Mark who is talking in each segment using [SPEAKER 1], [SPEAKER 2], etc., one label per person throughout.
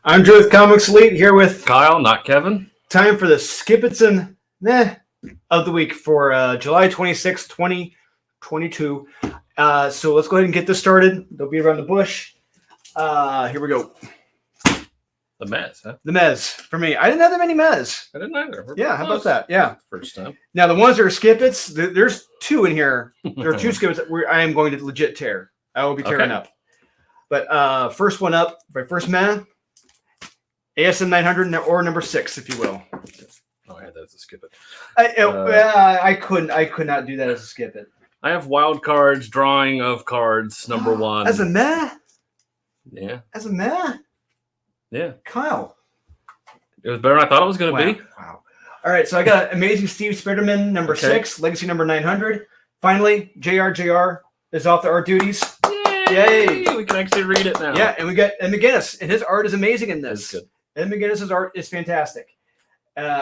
[SPEAKER 1] I'm Drew with Comics Elite here with
[SPEAKER 2] Kyle, not Kevin.
[SPEAKER 1] Time for the Skippets and of the week for July 26, 2022. So let's go ahead and get this started. They'll be around the bush. Here we go.
[SPEAKER 2] The Mez, huh?
[SPEAKER 1] The Mez for me. I didn't have that many Mez.
[SPEAKER 2] I didn't either.
[SPEAKER 1] Yeah, how about that? Yeah.
[SPEAKER 2] First time.
[SPEAKER 1] Now the ones that are Skippets, there's two in here. There are two Skippets that I am going to legit tear. I will be tearing up. But first one up, my first man. ASM 900 or number 6, if you will.
[SPEAKER 2] Oh, I had that as a skip it.
[SPEAKER 1] I could not do that as a skip it.
[SPEAKER 2] I have wild cards, drawing of cards, number 1.
[SPEAKER 1] As a meh?
[SPEAKER 2] Yeah.
[SPEAKER 1] As a meh?
[SPEAKER 2] Yeah.
[SPEAKER 1] Kyle.
[SPEAKER 2] It was better than I thought it was going to be.
[SPEAKER 1] Wow. All right, so I got Amazing Steve Spiderman, number 6, Legacy number 900. Finally, JR is off the art duties. Yay!
[SPEAKER 2] We can actually read it now.
[SPEAKER 1] Yeah, and we got Ed McGuinness, and his art is amazing in this.
[SPEAKER 2] It's good.
[SPEAKER 1] Ed McGuinness's art is fantastic.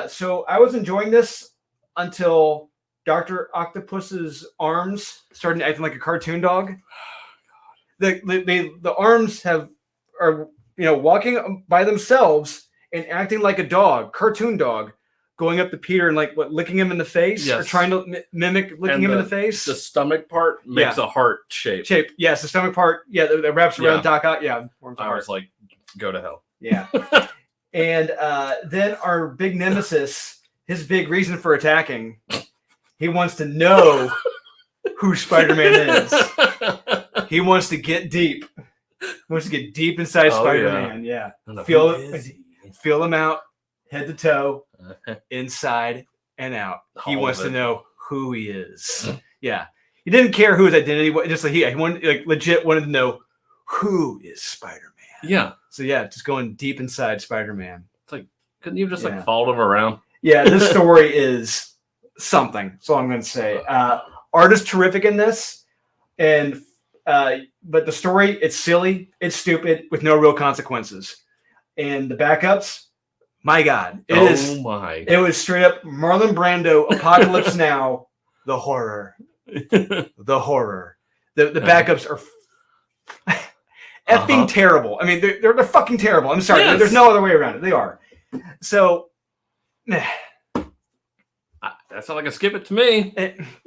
[SPEAKER 1] So I was enjoying this until Dr. Octopus's arms started acting like a cartoon dog. The arms are walking by themselves and acting like a dog, cartoon dog, going up to Peter and licking him in the face, or trying to mimic licking him in the face.
[SPEAKER 2] The stomach part makes a heart shape.
[SPEAKER 1] Yes, the stomach part. Yeah, that wraps around Doc Ock. Yeah,
[SPEAKER 2] I was like, go to hell.
[SPEAKER 1] Yeah. And then our big nemesis, his big reason for attacking, he wants to know who Spider-Man is. He wants to get deep. He wants to get deep inside Spider-Man. Yeah. Feel him out, head to toe, inside and out. He wants to know who he is. Yeah. He didn't care who his identity was. Just he wanted, legit wanted to know who is Spider-Man.
[SPEAKER 2] Yeah.
[SPEAKER 1] So just going deep inside Spider-Man.
[SPEAKER 2] It's like, couldn't you just follow him around?
[SPEAKER 1] Yeah, this story is something. That's all I'm going to say. Art is terrific in this, but the story, it's silly, it's stupid, with no real consequences. And the backups, my God, it was straight up Marlon Brando, Apocalypse Now, the horror, the horror. The backups are effing terrible. I mean, they're fucking terrible. I'm sorry. Yes. There's no other way around it. They are. So,
[SPEAKER 2] that sounds like a skip it to me.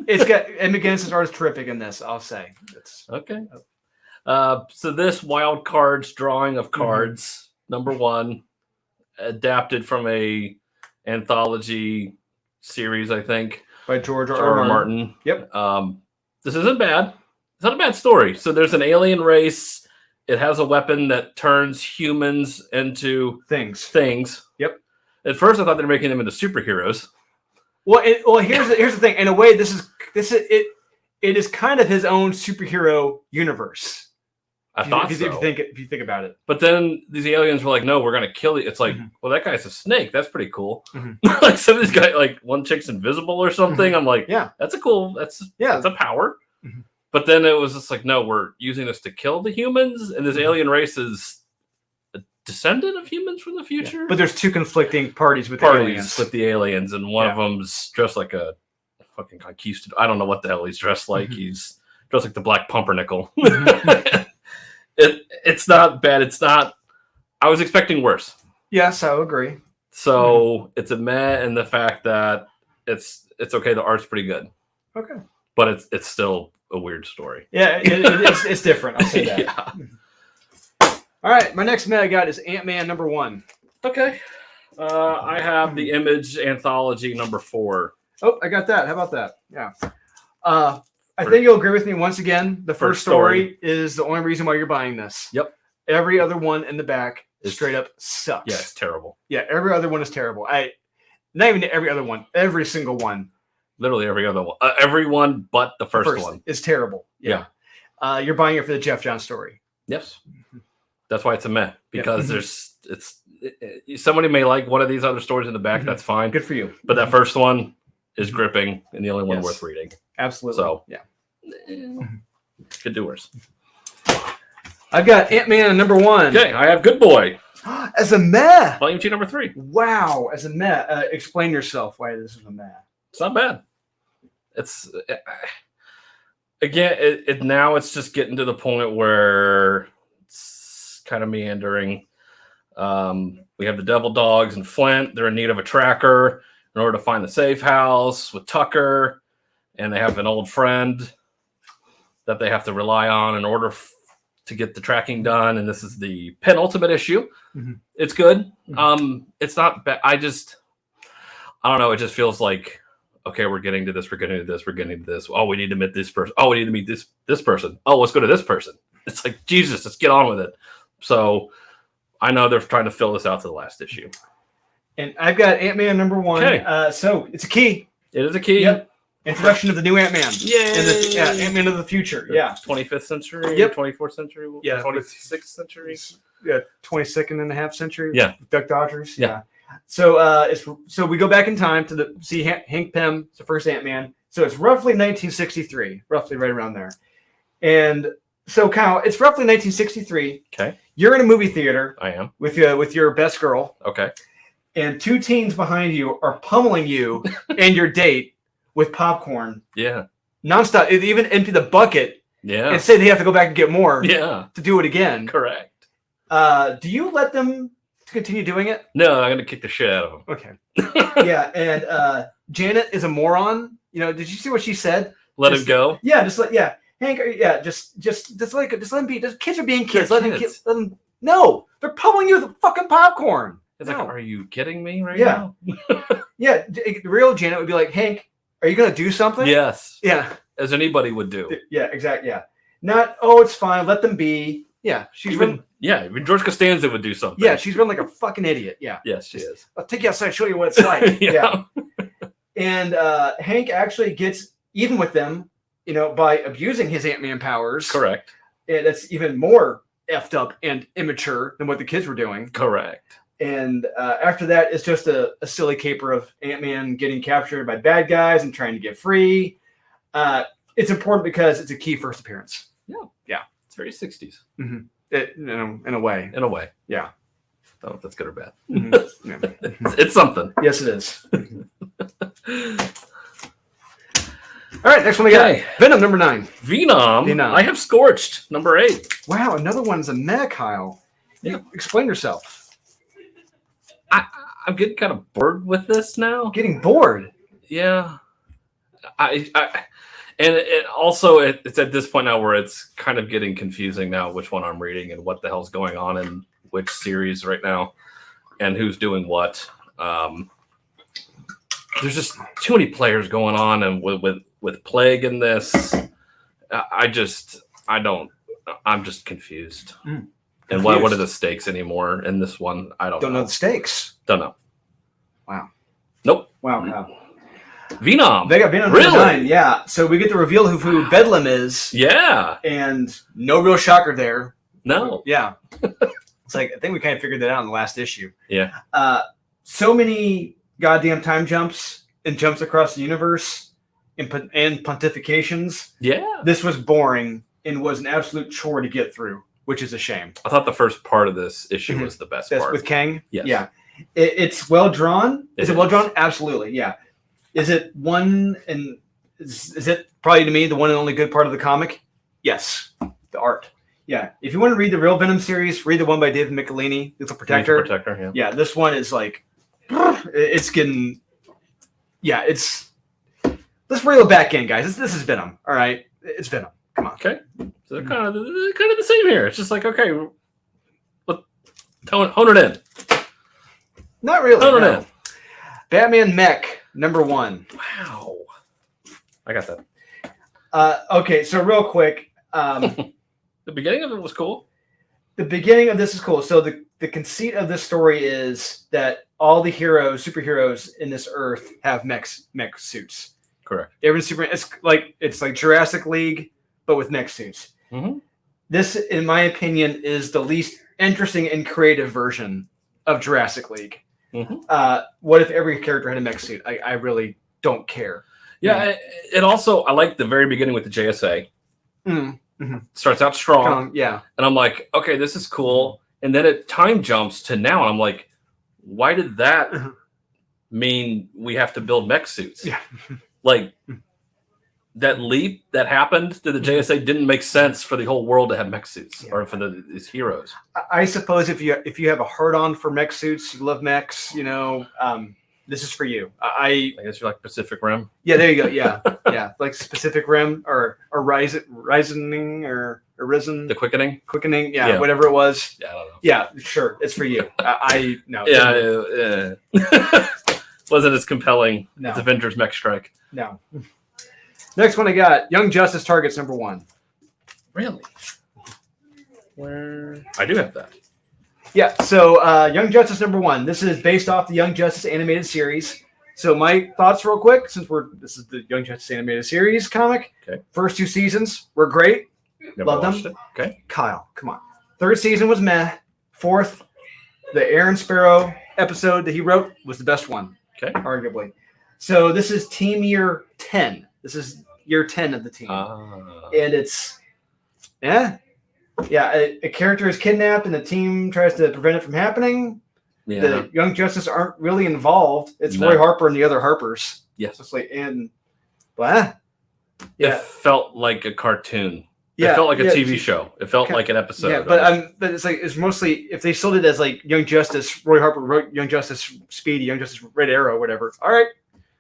[SPEAKER 1] It's got Ed McGuinness's art is terrific in this. I'll say.
[SPEAKER 2] Okay. So this wild cards drawing of cards, number 1, adapted from a anthology series, I think,
[SPEAKER 1] by George R.
[SPEAKER 2] Martin.
[SPEAKER 1] Yep.
[SPEAKER 2] This isn't bad. It's not a bad story. So there's an alien race. It has a weapon that turns humans into things.
[SPEAKER 1] Yep.
[SPEAKER 2] At first, I thought they were making them into superheroes.
[SPEAKER 1] Well, here's the thing. In a way, it is kind of his own superhero universe.
[SPEAKER 2] I thought so.
[SPEAKER 1] If you think about it.
[SPEAKER 2] But then these aliens were like, "No, we're gonna kill you." It's like, well, that guy's a snake. That's pretty cool. Like some of these guys, like one chick's invisible or something. I'm like, that's a cool. That's a power. But then it was just like, no, we're using this to kill the humans, and this alien race is a descendant of humans from the future.
[SPEAKER 1] Yeah. But there's two conflicting parties with the aliens,
[SPEAKER 2] and one of them's dressed like a fucking conquistador. I don't know what the hell he's dressed like. He's dressed like the Black Pumpernickel. It's not bad. It's not. I was expecting worse.
[SPEAKER 1] Yes, I would agree.
[SPEAKER 2] So it's a meh in the fact that it's okay. The art's pretty good.
[SPEAKER 1] Okay,
[SPEAKER 2] but it's still a weird story.
[SPEAKER 1] Yeah, it's different. I'll say that.
[SPEAKER 2] Yeah.
[SPEAKER 1] All right, my next meh I got is Ant-Man number 1.
[SPEAKER 2] Okay. I have the Image anthology number 4.
[SPEAKER 1] Oh, I got that. How about that? Yeah. I think you'll agree with me once again. The first story is the only reason why you're buying this.
[SPEAKER 2] Yep.
[SPEAKER 1] Every other one in the back straight up sucks.
[SPEAKER 2] Yeah, it's terrible.
[SPEAKER 1] Yeah, every other one is terrible. Not even every other one. Every single one.
[SPEAKER 2] Literally every other one. Everyone but the first one
[SPEAKER 1] is terrible. Yeah. You're buying it for the Jeff Johns story.
[SPEAKER 2] Yes. That's why it's a meh, because somebody may like one of these other stories in the back. That's fine.
[SPEAKER 1] Good for you.
[SPEAKER 2] But that first one is gripping and the only one worth reading.
[SPEAKER 1] Absolutely.
[SPEAKER 2] So could do worse.
[SPEAKER 1] I've got Ant-Man number 1.
[SPEAKER 2] Okay, I have Good Boy.
[SPEAKER 1] As a meh.
[SPEAKER 2] Volume 2, number 3.
[SPEAKER 1] Wow. As a meh. Explain yourself why this is a meh.
[SPEAKER 2] It's not bad. It's again, now it's just getting to the point where it's kind of meandering. We have the Devil Dogs and Flint. They're in need of a tracker in order to find the safe house with Tucker. And they have an old friend that they have to rely on in order to get the tracking done. And this is the penultimate issue. Mm-hmm. It's good. Mm-hmm. It's not bad. I don't know. It just feels like, okay, we're getting to this. We're getting to this. We're getting to this. Oh, we need to meet this person. Oh, we need to meet this person. Oh, let's go to this person. It's like, Jesus, let's get on with it. So I know they're trying to fill this out to the last issue.
[SPEAKER 1] And I've got Ant-Man number 1. Okay. So it's a key.
[SPEAKER 2] It is a key.
[SPEAKER 1] Yep. Introduction of the new Ant-Man.
[SPEAKER 2] Yeah.
[SPEAKER 1] Ant-Man of the future. Yeah.
[SPEAKER 2] 25th century.
[SPEAKER 1] Yep.
[SPEAKER 2] 24th century.
[SPEAKER 1] Yeah.
[SPEAKER 2] 26th century.
[SPEAKER 1] Yeah. 22nd and a half century.
[SPEAKER 2] Yeah.
[SPEAKER 1] Duck Dodgers. Yeah. So we go back in time to see Hank Pym, the first Ant-Man. So it's roughly 1963, roughly right around there. And so, Kyle, it's roughly 1963.
[SPEAKER 2] Okay.
[SPEAKER 1] You're in a movie theater.
[SPEAKER 2] I am.
[SPEAKER 1] With your best girl.
[SPEAKER 2] Okay.
[SPEAKER 1] And 2 teens behind you are pummeling you and your date with popcorn.
[SPEAKER 2] Yeah.
[SPEAKER 1] Nonstop. They even empty the bucket.
[SPEAKER 2] Yeah.
[SPEAKER 1] And say they have to go back and get more.
[SPEAKER 2] Yeah.
[SPEAKER 1] To do it again.
[SPEAKER 2] Correct.
[SPEAKER 1] Do you let them continue doing it?
[SPEAKER 2] No, I'm going to kick the shit out of them.
[SPEAKER 1] Okay. Yeah. And Janet is a moron. Did you see what she said?
[SPEAKER 2] Let him go?
[SPEAKER 1] Yeah. Hank, just let them be. Just kids are being kids. Let them. No, they're pummeling you with fucking popcorn.
[SPEAKER 2] It's like, are you kidding me
[SPEAKER 1] now? Yeah. The real Janet would be like, Hank, are you gonna do something?
[SPEAKER 2] Yes.
[SPEAKER 1] Yeah.
[SPEAKER 2] As anybody would do.
[SPEAKER 1] Yeah. Exactly. Yeah. Not. Oh, it's fine. Let them be. Yeah.
[SPEAKER 2] Even George Costanza would do something.
[SPEAKER 1] Yeah. She's run like a fucking idiot. Yeah.
[SPEAKER 2] Yes, she is.
[SPEAKER 1] I'll take you outside and show you what it's like. Yeah. And Hank actually gets even with them. By abusing his Ant-Man powers.
[SPEAKER 2] Correct.
[SPEAKER 1] And that's even more effed up and immature than what the kids were doing.
[SPEAKER 2] Correct.
[SPEAKER 1] And after that, it's just a silly caper of Ant-Man getting captured by bad guys and trying to get free. It's important because it's a key first appearance.
[SPEAKER 2] Yeah.
[SPEAKER 1] Yeah.
[SPEAKER 2] It's very 60s.
[SPEAKER 1] Mm-hmm. In a way.
[SPEAKER 2] In a way.
[SPEAKER 1] Yeah.
[SPEAKER 2] I don't know if that's good or bad.
[SPEAKER 1] Mm-hmm. Yeah.
[SPEAKER 2] It's something.
[SPEAKER 1] Yes, it is. All right, next one we got. Venom, number 9.
[SPEAKER 2] Venom. I have Scorched, number 8.
[SPEAKER 1] Wow, another one's a mech, Kyle. Yeah. Explain yourself.
[SPEAKER 2] I'm getting kind of bored with this now.
[SPEAKER 1] Getting bored?
[SPEAKER 2] Yeah. And it also, it's at this point now where it's kind of getting confusing now which one I'm reading and what the hell's going on in which series right now and who's doing what. There's just too many players going on, and with Plague in this, I'm just confused. And what are the stakes anymore in this one? I don't know
[SPEAKER 1] the stakes.
[SPEAKER 2] Don't know.
[SPEAKER 1] Wow.
[SPEAKER 2] Nope.
[SPEAKER 1] Wow. No.
[SPEAKER 2] Venom.
[SPEAKER 1] They got Venom number 9. Yeah. So we get to reveal who Bedlam is.
[SPEAKER 2] Yeah.
[SPEAKER 1] And no real shocker there.
[SPEAKER 2] No.
[SPEAKER 1] Yeah. It's like, I think we kind of figured that out in the last issue.
[SPEAKER 2] Yeah.
[SPEAKER 1] So many goddamn time jumps and jumps across the universe and pontifications.
[SPEAKER 2] Yeah.
[SPEAKER 1] This was boring and was an absolute chore to get through, which is a shame.
[SPEAKER 2] I thought the first part of this issue was the best part.
[SPEAKER 1] With Kang?
[SPEAKER 2] Yes.
[SPEAKER 1] Yeah. It's well drawn. Is it well drawn? Absolutely. Yeah. Is it is it probably to me the one and only good part of the comic? Yes. The art. Yeah. If you want to read the real Venom series, read the one by David Michelini, Lethal Protector.
[SPEAKER 2] Yeah.
[SPEAKER 1] Yeah. This one is like, it's getting, yeah, let's reel it back in, guys. This is Venom. All right. It's Venom. Come on.
[SPEAKER 2] Okay. So they're kind of the same here. It's just like, okay, hone it in.
[SPEAKER 1] Not really.
[SPEAKER 2] Hone it in.
[SPEAKER 1] Batman Mech, number 1.
[SPEAKER 2] Wow. I got that.
[SPEAKER 1] Okay, so real quick.
[SPEAKER 2] The beginning of it was cool.
[SPEAKER 1] The beginning of this is cool. So the conceit of this story is that all the superheroes in this Earth have mech suits.
[SPEAKER 2] Correct.
[SPEAKER 1] Everyone's Superman. It's like Jurassic League, but with mech suits.
[SPEAKER 2] Mm-hmm.
[SPEAKER 1] This, in my opinion, is the least interesting and creative version of Jurassic League.
[SPEAKER 2] Mm-hmm.
[SPEAKER 1] What if every character had a mech suit? I really don't care.
[SPEAKER 2] Yeah, it also, I like the very beginning with the JSA.
[SPEAKER 1] Mm-hmm.
[SPEAKER 2] Starts out strong.
[SPEAKER 1] Yeah.
[SPEAKER 2] And I'm like, okay, this is cool. And then it time jumps to now, and I'm like, why did that mean we have to build mech suits?
[SPEAKER 1] Yeah.
[SPEAKER 2] Like, that leap that happened to the JSA didn't make sense for the whole world to have mech suits or for these heroes.
[SPEAKER 1] I suppose if you have a hard on for mech suits, you love mechs, this is for you. I
[SPEAKER 2] guess you're like Pacific Rim.
[SPEAKER 1] Yeah, there you go. Yeah, yeah, like Pacific Rim or Risening or Risen.
[SPEAKER 2] The Quickening.
[SPEAKER 1] Yeah, whatever it was.
[SPEAKER 2] Yeah, I don't know.
[SPEAKER 1] Yeah, sure, it's for you. I no.
[SPEAKER 2] Yeah. Wasn't as compelling as Avengers Mech Strike.
[SPEAKER 1] No. Next one I got Young Justice Targets #1.
[SPEAKER 2] Really? Where I do have that.
[SPEAKER 1] Yeah, so Young Justice #1. This is based off the Young Justice animated series. So my thoughts real quick, since this is the Young Justice animated series comic.
[SPEAKER 2] Okay.
[SPEAKER 1] First 2 seasons were great. Loved them.
[SPEAKER 2] Okay.
[SPEAKER 1] Kyle, come on. 3rd season was meh. 4th, the Aaron Sparrow episode that he wrote was the best one.
[SPEAKER 2] Okay.
[SPEAKER 1] Arguably. So this is team year 10. This is year 10 of the team. And it's, a character is kidnapped and the team tries to prevent it from happening. Yeah. The Young Justice aren't really involved. It's Roy Harper and the other Harpers.
[SPEAKER 2] Yes.
[SPEAKER 1] It
[SPEAKER 2] felt like a cartoon.
[SPEAKER 1] Yeah,
[SPEAKER 2] it felt like a TV show. It felt like an episode.
[SPEAKER 1] Yeah, but it's mostly if they sold it as like Young Justice, Roy Harper, Young Justice Speedy, Young Justice Red Arrow, whatever. All right,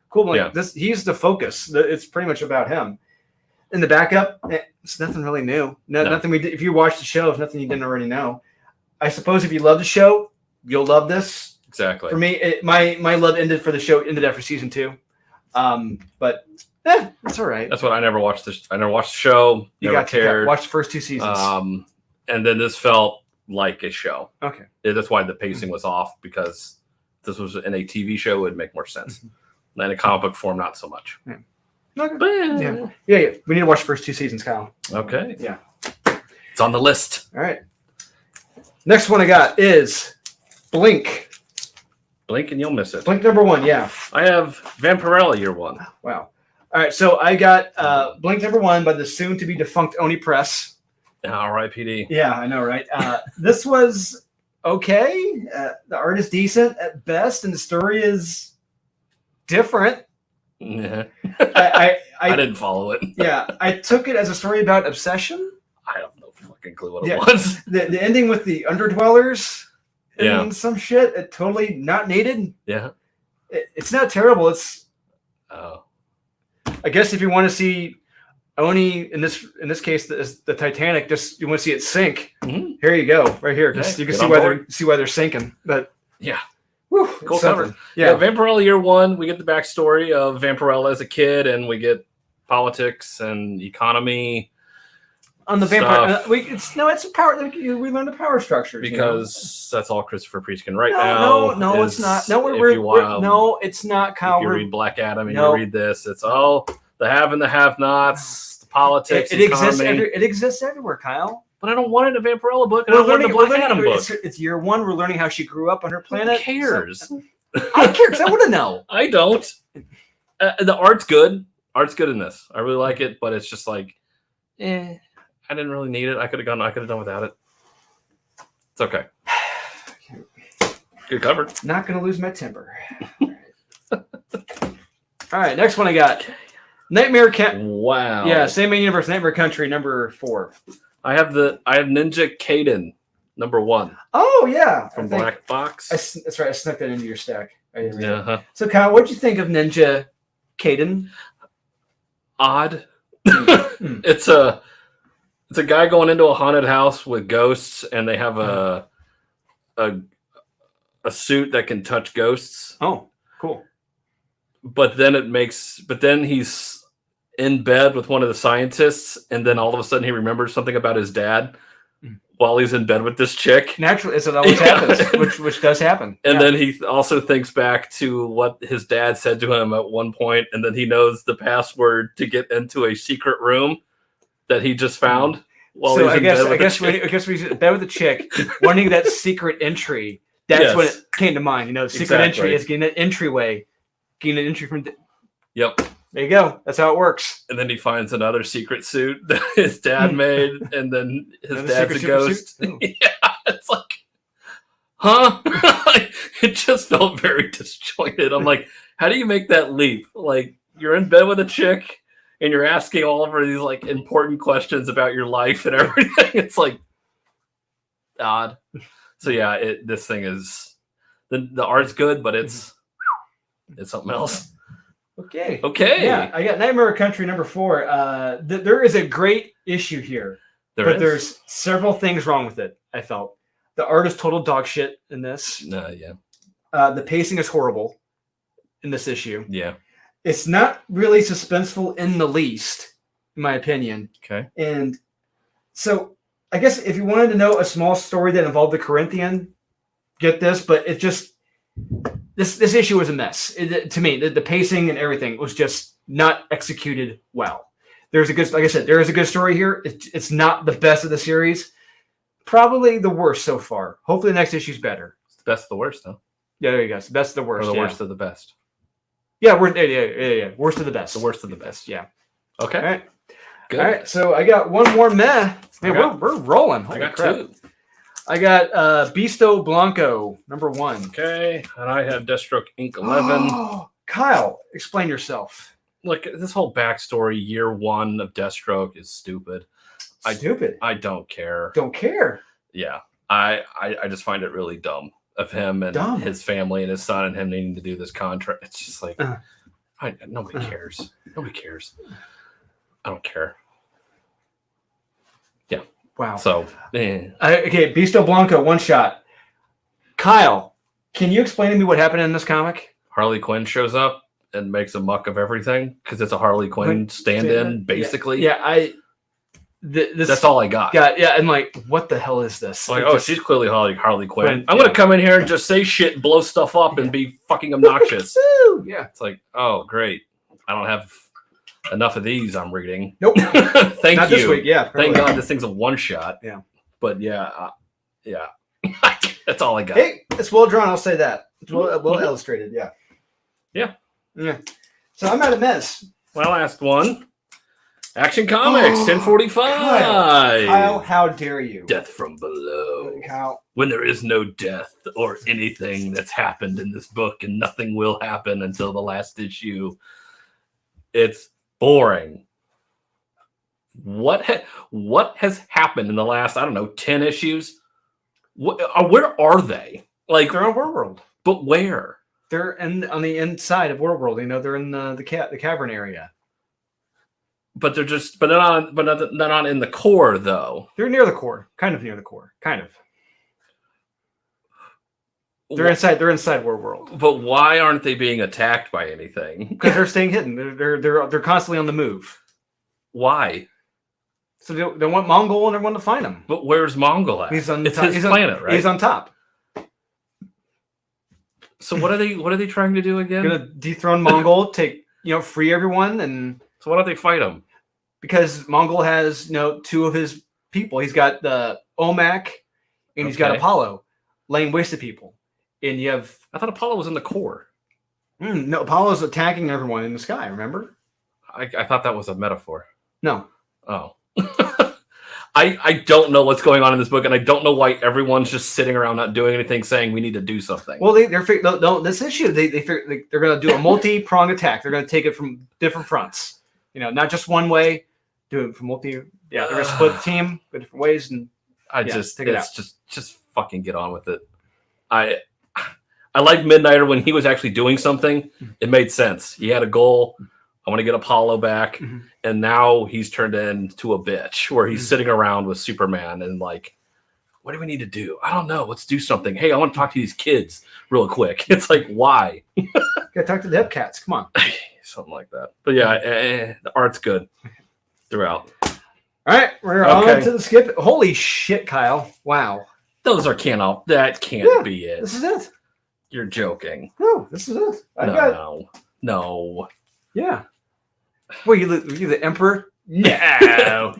[SPEAKER 1] cool. He's the focus. It's pretty much about him. In the backup, it's nothing really new. Nothing we did. If you watch the show, it's nothing you didn't already know. I suppose if you love the show, you'll love this.
[SPEAKER 2] Exactly.
[SPEAKER 1] For me, my love ended for the show. Ended after season 2. But. It's all right.
[SPEAKER 2] That's what I never watched. I never watched the show.
[SPEAKER 1] You
[SPEAKER 2] never cared.
[SPEAKER 1] Watch the first 2 seasons.
[SPEAKER 2] And then this felt like a show.
[SPEAKER 1] Okay.
[SPEAKER 2] That's why the pacing was off, because this was in a TV show. It would make more sense. In a comic book form, not so much.
[SPEAKER 1] Yeah. Okay. Yeah. We need to watch the first 2 seasons, Kyle.
[SPEAKER 2] Okay.
[SPEAKER 1] Yeah.
[SPEAKER 2] It's on the list.
[SPEAKER 1] All right. Next one I got is Blink.
[SPEAKER 2] Blink and you'll miss it.
[SPEAKER 1] Blink #1. Yeah.
[SPEAKER 2] I have Vampirella year 1.
[SPEAKER 1] Wow. All right, so I got Blink #1 by the soon-to-be defunct Oni Press.
[SPEAKER 2] R.I.P.D.
[SPEAKER 1] Yeah, I know, right? This was okay. The art is decent at best, and the story is different.
[SPEAKER 2] Yeah.
[SPEAKER 1] I
[SPEAKER 2] didn't follow it.
[SPEAKER 1] Yeah, I took it as a story about obsession.
[SPEAKER 2] I have no fucking clue what it was.
[SPEAKER 1] The ending with the underdwellers and some shit, it totally not needed.
[SPEAKER 2] Yeah.
[SPEAKER 1] It's not terrible. It's...
[SPEAKER 2] Oh.
[SPEAKER 1] I guess if you want to see Oni in this case the Titanic, just you want to see it sink. Mm-hmm. Here you go, right here. You can see why they're sinking. But
[SPEAKER 2] yeah,
[SPEAKER 1] whew,
[SPEAKER 2] cool cover. Yeah, Vampirella year 1. We get the backstory of Vampirella as a kid, and we get politics and economy
[SPEAKER 1] on the vampire. It's a power. We learn the power structures
[SPEAKER 2] because that's all Christopher Priest can write now.
[SPEAKER 1] No, it's not. No, it's not. Kyle,
[SPEAKER 2] if you read Black Adam and you read this, it's all the have and the have-nots, the politics.
[SPEAKER 1] It exists. It exists everywhere, Kyle.
[SPEAKER 2] But I don't want it in a Vampirella book. And I want it in a Black Adam book.
[SPEAKER 1] It's year 1. We're learning how she grew up on her planet.
[SPEAKER 2] Who cares?
[SPEAKER 1] So, I care because I want to know.
[SPEAKER 2] I don't. The art's good. Art's good in this. I really like it, but it's just like, I didn't really need it. I could have done without it. It's okay. Good cover.
[SPEAKER 1] Not going to lose my temper. All right, next one I got. Nightmare Cat.
[SPEAKER 2] Wow.
[SPEAKER 1] Yeah, same universe. Nightmare Country #4.
[SPEAKER 2] I have Ninja Caden #1.
[SPEAKER 1] Oh yeah,
[SPEAKER 2] from Black Box.
[SPEAKER 1] That's right. I snuck that into your stack.
[SPEAKER 2] Yeah.
[SPEAKER 1] So Kyle, what'd you think of Ninja Caden?
[SPEAKER 2] Odd. It's a guy going into a haunted house with ghosts, and they have a suit that can touch ghosts.
[SPEAKER 1] Oh, cool.
[SPEAKER 2] But then he's in bed with one of the scientists, and then all of a sudden he remembers something about his dad while he's in bed with this chick.
[SPEAKER 1] Naturally, as it always happens, which does happen.
[SPEAKER 2] And then he also thinks back to what his dad said to him at one point, and then he knows the password to get into a secret room that he just found.
[SPEAKER 1] So I guess when he's in bed with the chick, wanting that secret entry, that's when it came to mind. The secret entry is getting an entryway, getting an entry from.
[SPEAKER 2] Yep.
[SPEAKER 1] There you go. That's how it works.
[SPEAKER 2] And then he finds another secret suit that his dad made, and then his dad's a ghost. Yeah, it's like, huh? It just felt very disjointed. I'm like, how do you make that leap? Like, you're in bed with a chick, and you're asking Oliver these like important questions about your life and everything. It's like odd. So yeah, this thing is the art's good, but it's something else.
[SPEAKER 1] Okay.
[SPEAKER 2] Yeah,
[SPEAKER 1] I got Nightmare Country number 4. There is a great issue here, there's several things wrong with it. I felt the art is total dog shit in this.
[SPEAKER 2] Yeah.
[SPEAKER 1] The pacing is horrible in this issue.
[SPEAKER 2] Yeah.
[SPEAKER 1] It's not really suspenseful in the least, in my opinion.
[SPEAKER 2] Okay.
[SPEAKER 1] And so I guess if you wanted to know a small story that involved the Corinthian, get this, but it just this issue was a mess. To me, the pacing and everything was just not executed well. There's a good, like I said, there is a good story here. It's not the best of the series. Probably the worst so far. Hopefully the next issue's better.
[SPEAKER 2] It's the best of the worst, though.
[SPEAKER 1] Yeah, there you go. It's the best of the worst.
[SPEAKER 2] Or the worst of the best.
[SPEAKER 1] Yeah, yeah. Worst of the best.
[SPEAKER 2] The worst of the best.
[SPEAKER 1] Yeah.
[SPEAKER 2] Okay.
[SPEAKER 1] All right.
[SPEAKER 2] Good.
[SPEAKER 1] All right. So I got one more meh. Man, we're rolling. Holy
[SPEAKER 2] I got
[SPEAKER 1] crap.
[SPEAKER 2] 2.
[SPEAKER 1] I got Beasto Blanco, number 1.
[SPEAKER 2] Okay. And I have Deathstroke Inc. 11.
[SPEAKER 1] Kyle, explain yourself.
[SPEAKER 2] Look, this whole backstory, year 1 of Deathstroke is stupid.
[SPEAKER 1] Stupid.
[SPEAKER 2] I don't care.
[SPEAKER 1] Don't care.
[SPEAKER 2] Yeah. I just find it really dumb of him and his family and his son and him needing to do this contract. It's just like, nobody cares. Nobody cares. I don't care. Yeah.
[SPEAKER 1] Wow.
[SPEAKER 2] So,
[SPEAKER 1] okay, Beasto Blanco, one shot. Kyle, can you explain to me what happened in this comic?
[SPEAKER 2] Harley Quinn shows up and makes a muck of everything because it's a Harley Quinn stand-in, basically.
[SPEAKER 1] Yeah,
[SPEAKER 2] that's all I got.
[SPEAKER 1] Yeah, and like, what the hell is this?
[SPEAKER 2] Like, she's clearly Harley Quinn. I'm gonna come in here and just say shit, and blow stuff up, and be fucking obnoxious.
[SPEAKER 1] Yeah,
[SPEAKER 2] it's like, oh great, I don't have enough of these. I'm reading.
[SPEAKER 1] Nope.
[SPEAKER 2] Thank
[SPEAKER 1] Not
[SPEAKER 2] you.
[SPEAKER 1] This week. Yeah.
[SPEAKER 2] Thank God this thing's a one shot.
[SPEAKER 1] Yeah.
[SPEAKER 2] But yeah. That's all I got.
[SPEAKER 1] Hey, it's well drawn. I'll say that. It's well illustrated. Yeah.
[SPEAKER 2] Yeah.
[SPEAKER 1] So I'm at a mess.
[SPEAKER 2] My last one. Action Comics, 1045.
[SPEAKER 1] Kyle, how dare you?
[SPEAKER 2] Death from below.
[SPEAKER 1] Kyle.
[SPEAKER 2] When there is no death or anything that's happened in this book, and nothing will happen until the last issue. It's boring. What has happened in the last, 10 issues? Where are they? Like,
[SPEAKER 1] they're on World.
[SPEAKER 2] But where?
[SPEAKER 1] They're on the inside of World. They're in the cavern area.
[SPEAKER 2] But they're not in the core though.
[SPEAKER 1] They're near the core, kind of near the core, kind of. They're inside World.
[SPEAKER 2] But why aren't they being attacked by anything?
[SPEAKER 1] Because they're staying hidden. They're constantly on the move.
[SPEAKER 2] Why?
[SPEAKER 1] So they want Mongol and they want to find him.
[SPEAKER 2] But where's Mongol at?
[SPEAKER 1] It's
[SPEAKER 2] his planet, right?
[SPEAKER 1] He's on top.
[SPEAKER 2] So what are they trying to do again?
[SPEAKER 1] Gonna dethrone Mongol, free everyone, and
[SPEAKER 2] so why don't they fight him?
[SPEAKER 1] Because Mongol has 2 of his people. He's got the Omak and he's got Apollo laying waste to people. And you have
[SPEAKER 2] I thought Apollo was in the core.
[SPEAKER 1] No, Apollo's attacking everyone in the sky, remember?
[SPEAKER 2] I thought that was a metaphor.
[SPEAKER 1] No.
[SPEAKER 2] Oh. I don't know what's going on in this book, and I don't know why everyone's just sitting around not doing anything, saying we need to do something.
[SPEAKER 1] Well, this issue they're going to do a multi-pronged attack. They're going to take it from different fronts. Not just one way. Do it from multi. Yeah, they're going to split the team in different ways, and
[SPEAKER 2] just fucking get on with it. I like Midnighter when he was actually doing something. It made sense. He had a goal. I want to get Apollo back. And now he's turned into a bitch where he's sitting around with Superman and like, what do we need to do? I don't know. Let's do something. Hey, I want to talk to these kids real quick. It's like, why?
[SPEAKER 1] Gotta talk to the Hepcats. Come on.
[SPEAKER 2] Something like that. But yeah, the art's good throughout.
[SPEAKER 1] All right. We're on to the skip. Holy shit, Kyle. Wow.
[SPEAKER 2] Those are that can't be it.
[SPEAKER 1] This is it.
[SPEAKER 2] You're joking.
[SPEAKER 1] No, this is it.
[SPEAKER 2] No.
[SPEAKER 1] Yeah. Well, you the emperor?
[SPEAKER 2] No.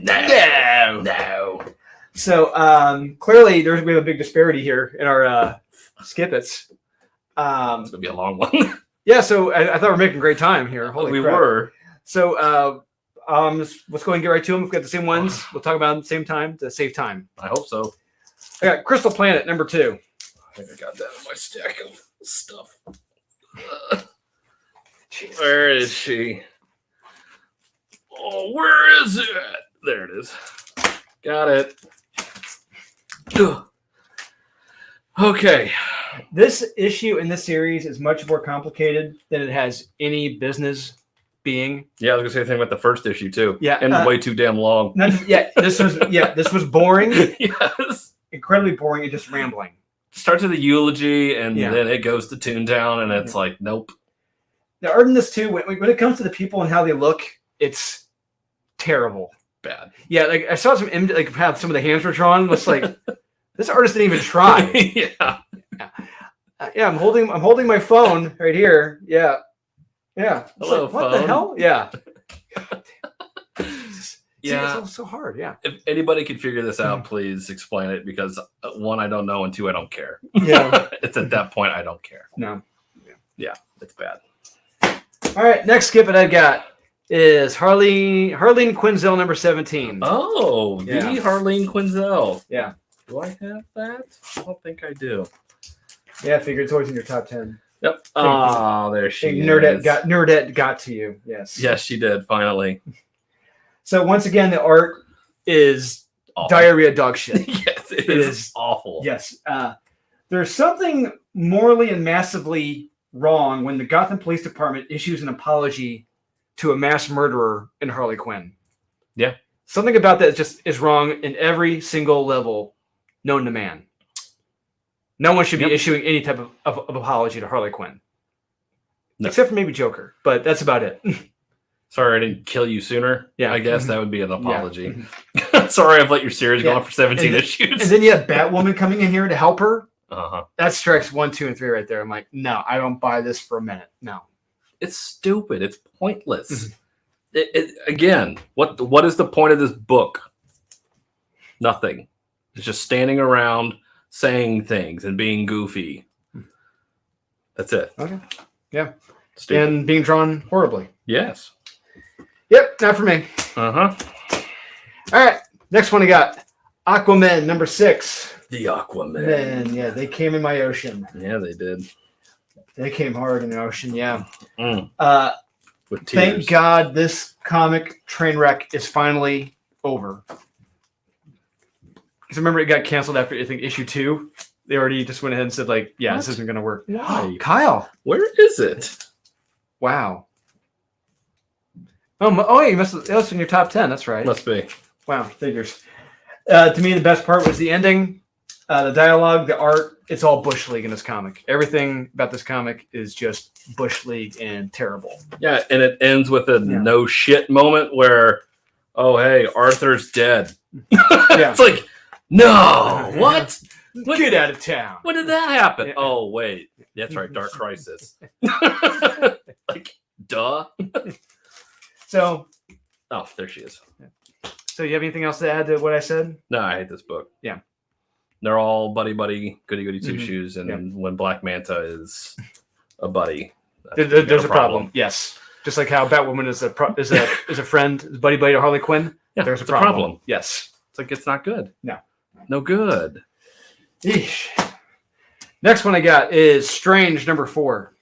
[SPEAKER 1] So clearly, we have a big disparity here in our skip-its. It's
[SPEAKER 2] gonna be a long one.
[SPEAKER 1] Yeah. So I thought we were making great time here. Holy crap.
[SPEAKER 2] Were.
[SPEAKER 1] So let's go and get right to them. We've got the same ones. We'll talk about them at the same time to save time.
[SPEAKER 2] I hope so.
[SPEAKER 1] I got Crystal Planet number 2.
[SPEAKER 2] I think I got that in my stack of stuff. Where is she? Oh, where is it? There it is. Got it. Ugh. Okay.
[SPEAKER 1] This issue in this series is much more complicated than it has any business being.
[SPEAKER 2] Yeah, I was gonna say the thing about the first issue too.
[SPEAKER 1] Yeah,
[SPEAKER 2] and way too damn long.
[SPEAKER 1] This was boring.
[SPEAKER 2] Yes,
[SPEAKER 1] incredibly boring and just rambling.
[SPEAKER 2] Starts with a eulogy, and then it goes to Toontown, and it's like, nope.
[SPEAKER 1] The art in this too, when it comes to the people and how they look, it's terrible.
[SPEAKER 2] Bad.
[SPEAKER 1] Yeah, like I saw some like how some of the hands were drawn. It's like this artist didn't even try.
[SPEAKER 2] Yeah.
[SPEAKER 1] I'm holding my phone right here. Yeah.
[SPEAKER 2] Hello,
[SPEAKER 1] like, what
[SPEAKER 2] phone.
[SPEAKER 1] the hell? Yeah.
[SPEAKER 2] Yeah.
[SPEAKER 1] It's so hard. Yeah.
[SPEAKER 2] If anybody could figure this out, please explain it, because one, I don't know, and two, I don't care.
[SPEAKER 1] Yeah.
[SPEAKER 2] It's at that point I don't care.
[SPEAKER 1] No.
[SPEAKER 2] Yeah, it's bad.
[SPEAKER 1] All right, next skip that I got is Harleen Quinzel number 17.
[SPEAKER 2] Oh, the Harleen Quinzel.
[SPEAKER 1] Yeah.
[SPEAKER 2] Do I have that? I don't think I do.
[SPEAKER 1] Yeah, I figured it's always in your top 10.
[SPEAKER 2] Yep. Oh, there she is.
[SPEAKER 1] Nerdette got to you. Yes.
[SPEAKER 2] Yes, she did, finally.
[SPEAKER 1] So once again, the art is awful. Diarrhea dog shit.
[SPEAKER 2] Yes, it is awful.
[SPEAKER 1] Yes. There's something morally and massively wrong when the Gotham Police Department issues an apology to a mass murderer in Harley Quinn.
[SPEAKER 2] Yeah. Something
[SPEAKER 1] about that is wrong in every single level known to man. No one should be issuing any type of apology to Harley Quinn. No. Except for maybe Joker, but that's about it.
[SPEAKER 2] Sorry I didn't kill you sooner.
[SPEAKER 1] Yeah.
[SPEAKER 2] I guess that would be an apology. Yeah. Sorry I've let your series go on for 17 issues.
[SPEAKER 1] And then you have Batwoman coming in here to help her.
[SPEAKER 2] Uh-huh.
[SPEAKER 1] That strikes 1, 2, and 3 right there. I'm like, no, I don't buy this for a minute. No.
[SPEAKER 2] It's stupid. It's pointless. Again, what is the point of this book? Nothing. It's just standing around saying things and being goofy. That's it.
[SPEAKER 1] Okay. Yeah.
[SPEAKER 2] Stupid.
[SPEAKER 1] And being drawn horribly.
[SPEAKER 2] Yes.
[SPEAKER 1] Yep, not for me.
[SPEAKER 2] Uh-huh.
[SPEAKER 1] All right. Next one I got. Aquaman number 6.
[SPEAKER 2] The Aquaman.
[SPEAKER 1] Man, yeah, they came in my ocean.
[SPEAKER 2] Yeah, they did.
[SPEAKER 1] They came hard in the ocean, yeah.
[SPEAKER 2] With tears.
[SPEAKER 1] Thank God this comic train wreck is finally over. Because remember, it got canceled after, I think, issue 2. They already just went ahead and said, like, yeah, this isn't going to work.
[SPEAKER 2] Why?
[SPEAKER 1] Kyle.
[SPEAKER 2] Where is it?
[SPEAKER 1] Wow. Oh, you must have, that was in your top 10. That's right.
[SPEAKER 2] Must be.
[SPEAKER 1] Wow, figures. To me, the best part was the ending, the dialogue, the art. It's all Bush League in this comic. Everything about this comic is just Bush League and terrible.
[SPEAKER 2] Yeah, and it ends with a no shit moment where, oh, hey, Arthur's dead.
[SPEAKER 1] Yeah.
[SPEAKER 2] It's like, no, what?
[SPEAKER 1] Get out of town.
[SPEAKER 2] When did that happen? Yeah. Oh, wait. That's right, Dark Crisis. Like, duh.
[SPEAKER 1] So.
[SPEAKER 2] Oh, there she is.
[SPEAKER 1] Yeah. So you have anything else to add to what I said?
[SPEAKER 2] No, I hate this book.
[SPEAKER 1] Yeah.
[SPEAKER 2] They're all buddy, goody two shoes, and when Black Manta is a buddy,
[SPEAKER 1] there's a problem. Yes, just like how Batwoman is a friend, is buddy to Harley Quinn.
[SPEAKER 2] Yeah,
[SPEAKER 1] there's a problem. Yes,
[SPEAKER 2] it's like it's not good.
[SPEAKER 1] No
[SPEAKER 2] good.
[SPEAKER 1] Eesh. Next one I got is Strange number 4.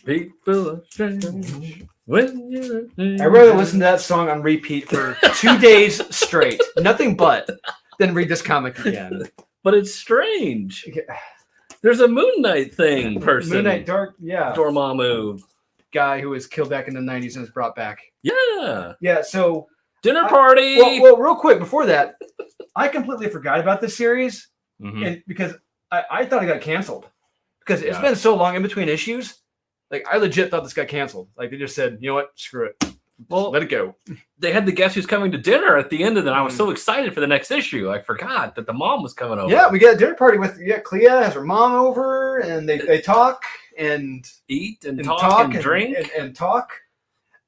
[SPEAKER 2] People are strange.
[SPEAKER 1] I rather listen to that song on repeat for 2 days straight, nothing but, than read this comic again.
[SPEAKER 2] But it's strange. There's a Moon Knight thing person.
[SPEAKER 1] Moon Knight,
[SPEAKER 2] Dormammu.
[SPEAKER 1] Guy who was killed back in the 90s and was brought back.
[SPEAKER 2] Yeah.
[SPEAKER 1] Yeah, so.
[SPEAKER 2] Dinner party.
[SPEAKER 1] Well, real quick, before that, I completely forgot about this series. And because I thought it got canceled. Because it's been so long in between issues. Like, I legit thought this got canceled. Like, they just said, you know what? Screw it. Well, let it go.
[SPEAKER 2] They had the Guess Who's Coming to Dinner at the end of it. I was so excited for the next issue. I forgot that the mom was coming over.
[SPEAKER 1] Yeah, we got a dinner party with Clea has her mom over, and they talk and
[SPEAKER 2] eat and talk and drink
[SPEAKER 1] and talk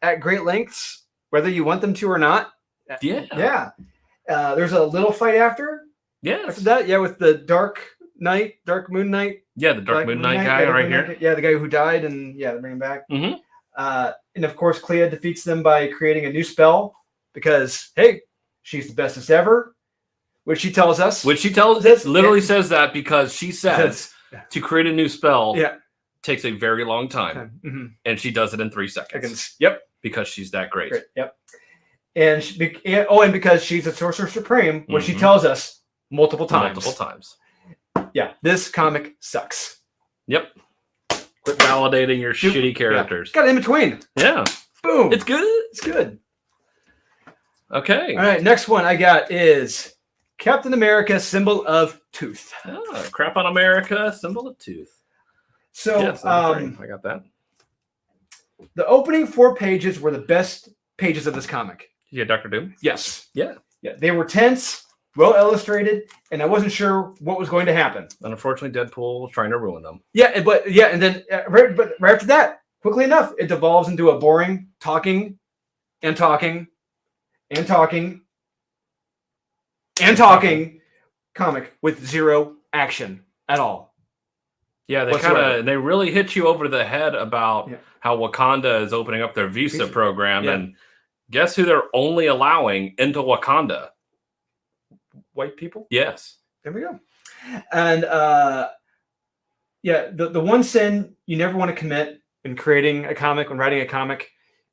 [SPEAKER 1] at great lengths, whether you want them to or not.
[SPEAKER 2] Yeah.
[SPEAKER 1] Yeah. There's a little fight after.
[SPEAKER 2] Yes.
[SPEAKER 1] After that, with the Dark Moon Knight.
[SPEAKER 2] Yeah, the Dark Moon Knight guy right here.
[SPEAKER 1] Yeah, the guy who died, and they bring him back.
[SPEAKER 2] Mm-hmm.
[SPEAKER 1] And of course, Clea defeats them by creating a new spell because, hey, she's the bestest ever, which she tells us.
[SPEAKER 2] Literally says that because she says to create a new spell takes a very long time, and she does it in 3 seconds.
[SPEAKER 1] Yep.
[SPEAKER 2] Because she's that great.
[SPEAKER 1] Yep. And and because she's a Sorcerer Supreme, which she tells us multiple times. Yeah, this comic sucks.
[SPEAKER 2] Yep. Quit validating your shitty characters.
[SPEAKER 1] Got it in between.
[SPEAKER 2] Yeah.
[SPEAKER 1] Boom.
[SPEAKER 2] It's good.
[SPEAKER 1] It's good.
[SPEAKER 2] Okay.
[SPEAKER 1] All right, next one I got is Captain America, Symbol of Tooth.
[SPEAKER 2] Oh, Crap on America, Symbol of Tooth.
[SPEAKER 1] So,
[SPEAKER 2] yes, I got that.
[SPEAKER 1] The opening 4 pages were the best pages of this comic.
[SPEAKER 2] Did you get Dr. Doom?
[SPEAKER 1] Yes.
[SPEAKER 2] Yeah.
[SPEAKER 1] They were tense, well illustrated, and I wasn't sure what was going to happen.
[SPEAKER 2] And unfortunately, Deadpool was trying to ruin them.
[SPEAKER 1] And then right after that, quickly enough, it devolves into a boring talking comic with zero action at all.
[SPEAKER 2] Yeah, they really hit you over the head about how Wakanda is opening up their visa program, and guess who they're only allowing into Wakanda?
[SPEAKER 1] White people?
[SPEAKER 2] Yes.
[SPEAKER 1] There we go. And the one sin you never want to commit in creating a comic, when writing a comic,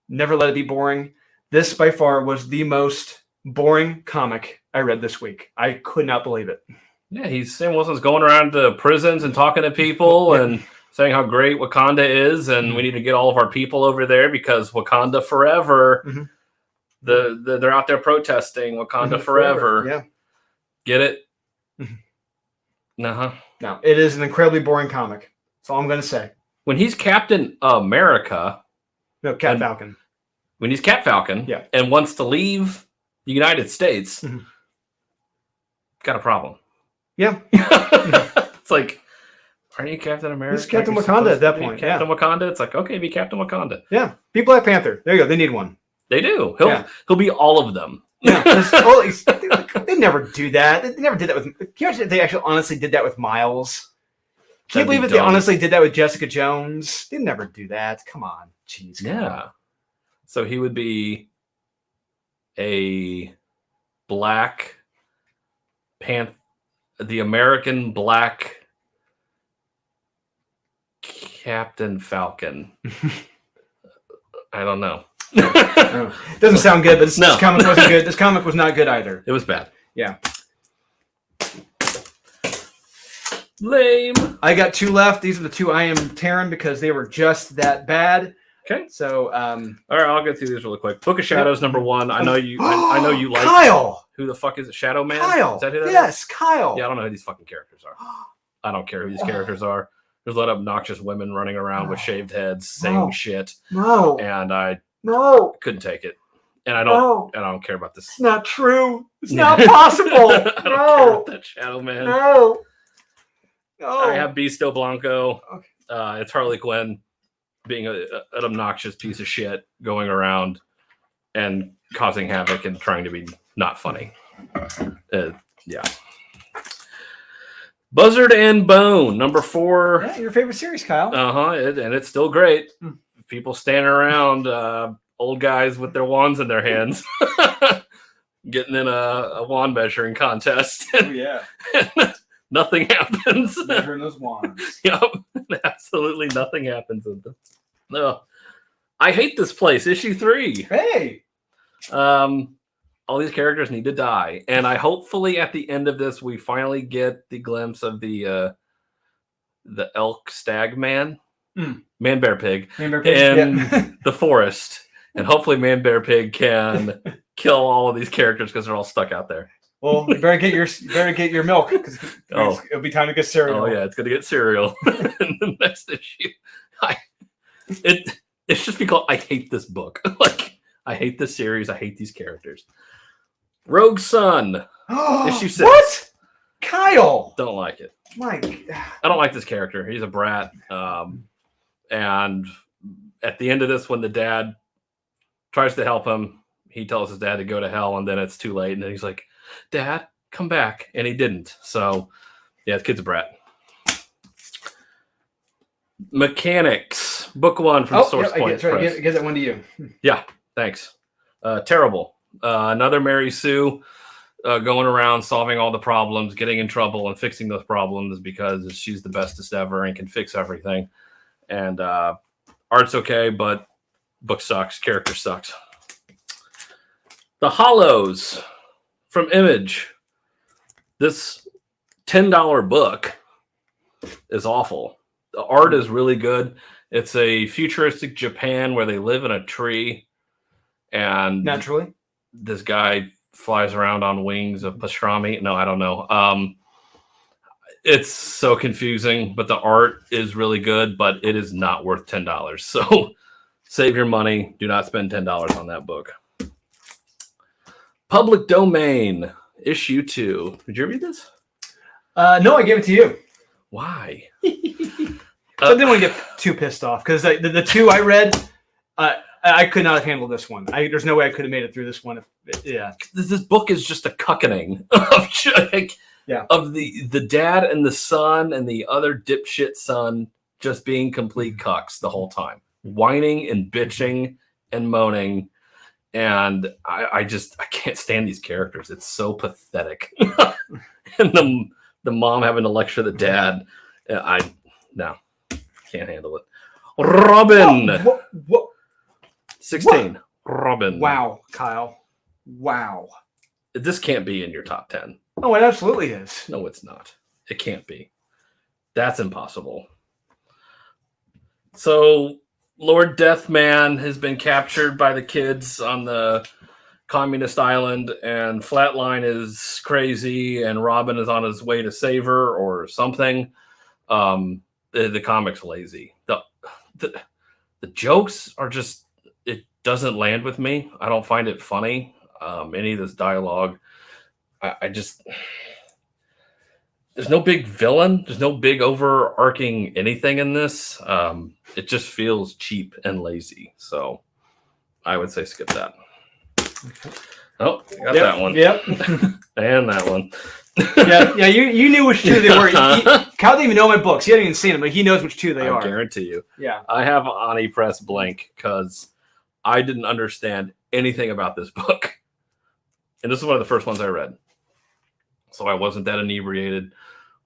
[SPEAKER 1] never let it be boring. This by far was the most boring comic I read this week. I could not believe it.
[SPEAKER 2] Yeah, Sam Wilson's going around to prisons and talking to people and saying how great Wakanda is, and we need to get all of our people over there because Wakanda forever. They're out there protesting Wakanda forever.
[SPEAKER 1] Yeah,
[SPEAKER 2] get it?
[SPEAKER 1] No, it is an incredibly boring comic. That's all I'm going to say.
[SPEAKER 2] When he's Captain America,
[SPEAKER 1] Falcon.
[SPEAKER 2] When he's Cat Falcon, and wants to leave the United States, got a problem.
[SPEAKER 1] Yeah.
[SPEAKER 2] It's like, aren't you Captain America?
[SPEAKER 1] He's Captain Wakanda at that point.
[SPEAKER 2] Captain Wakanda. It's like, okay, be Captain Wakanda.
[SPEAKER 1] Yeah. Be Black Panther. There you go. They need one.
[SPEAKER 2] They do. He'll be all of them.
[SPEAKER 1] Yeah. They never do that. They never did that with. Can you imagine if they actually honestly did that with Miles? Can you believe it? They honestly did that with Jessica Jones. They never do that. Come on. Jeez.
[SPEAKER 2] Yeah. So he would be a Black Panther. The American Black Captain Falcon. I don't know.
[SPEAKER 1] It doesn't sound good, but this comic wasn't good. This comic was not good either.
[SPEAKER 2] It was bad.
[SPEAKER 1] Yeah.
[SPEAKER 2] Lame.
[SPEAKER 1] I got 2 left. These are the 2 I am tearing because they were just that bad.
[SPEAKER 2] Okay.
[SPEAKER 1] So,
[SPEAKER 2] all right, I'll get through these really quick. Book of Shadows, number 1. I know you like
[SPEAKER 1] Kyle.
[SPEAKER 2] Who the fuck is it? Shadow Man?
[SPEAKER 1] Kyle.
[SPEAKER 2] Is that who that
[SPEAKER 1] is?
[SPEAKER 2] Kyle. Yeah, I don't know who these fucking characters are. I don't care who these characters are. There's a lot of obnoxious women running around with shaved heads saying shit.
[SPEAKER 1] No.
[SPEAKER 2] And I couldn't take it. And I don't care about this.
[SPEAKER 1] It's not true. It's not possible.
[SPEAKER 2] I don't care about that Shadow Man.
[SPEAKER 1] No.
[SPEAKER 2] I have Beasto Blanco. Okay. It's Harley Quinn being an obnoxious piece of shit going around and causing havoc and trying to be not funny. Yeah. Buzzard and Bone, number 4.
[SPEAKER 1] Yeah, your favorite series, Kyle.
[SPEAKER 2] And it's still great. People standing around, old guys with their wands in their hands, getting in a wand measuring contest. Nothing happens.
[SPEAKER 1] Measuring those wands.
[SPEAKER 2] Yep. Absolutely nothing happens with them. No. I hate this place. Issue 3.
[SPEAKER 1] Hey.
[SPEAKER 2] All these characters need to die. And I hopefully at the end of this, we finally get the glimpse of the elk stag man. Man Bear Pig. In the forest. And hopefully Man Bear Pig can kill all of these characters because they're all stuck out there.
[SPEAKER 1] Well, you better get your milk because it'll be time to get cereal.
[SPEAKER 2] Oh yeah, it's gonna get cereal in the next issue. It's just because I hate this book. Like I hate this series. I hate these characters. Rogue Sun. Issue 6.
[SPEAKER 1] What? Kyle.
[SPEAKER 2] Don't like it.
[SPEAKER 1] Mike.
[SPEAKER 2] I don't like this character. He's a brat. And at the end of this, when the dad tries to help him, he tells his dad to go to hell, and then it's too late. And then he's like, Dad, come back. And he didn't. So, yeah, the kid's a brat. Mechanics. Book 1 from Source Point.
[SPEAKER 1] I get that one to you.
[SPEAKER 2] Yeah, thanks. Terrible. Another Mary Sue going around solving all the problems, getting in trouble, and fixing those problems because she's the bestest ever and can fix everything. And art's okay, but book sucks. Character sucks. The Hollows from Image. This $10 book is awful. The art is really good. It's a futuristic Japan where they live in a tree, and
[SPEAKER 1] naturally
[SPEAKER 2] this guy flies around on wings of pastrami. No, I don't know. It's so confusing, but the art is really good, but it is not worth $10. So save your money. Do not spend $10 on that book. Public Domain, issue 2. Did you read this?
[SPEAKER 1] No, I gave it to you.
[SPEAKER 2] Why?
[SPEAKER 1] So I didn't want to get too pissed off because the 2 I read, I could not have handled this one. There's no way I could have made it through this one.
[SPEAKER 2] This book is just a cuckening of the dad and the son and the other dipshit son just being complete cucks the whole time, whining and bitching and moaning. And I can't stand these characters. It's so pathetic. And the mom having to lecture the dad. Can't handle it. Robin.
[SPEAKER 1] What?
[SPEAKER 2] 16.
[SPEAKER 1] What?
[SPEAKER 2] Robin.
[SPEAKER 1] Wow, Kyle. Wow.
[SPEAKER 2] This can't be in your top 10.
[SPEAKER 1] Oh, it absolutely is.
[SPEAKER 2] No, it's not. It can't be. That's impossible. So, Lord Deathman has been captured by the kids on the communist island, and Flatline is crazy, and Robin is on his way to save her or something. The comic's lazy. The jokes are just, it doesn't land with me. I don't find it funny. Any of this dialogue, I just, there's no big villain. There's no big overarching anything in this. It just feels cheap and lazy. So I would say skip that.
[SPEAKER 1] Okay.
[SPEAKER 2] Oh, got that one.
[SPEAKER 1] Yep.
[SPEAKER 2] And that one.
[SPEAKER 1] yeah. You knew which 2 they were. Kyle didn't even know my books. He hadn't even seen them, but he knows which 2 they are.
[SPEAKER 2] I guarantee you.
[SPEAKER 1] Yeah.
[SPEAKER 2] I have Ani Press blank because I didn't understand anything about this book. And this is one of the first ones I read. So I wasn't that inebriated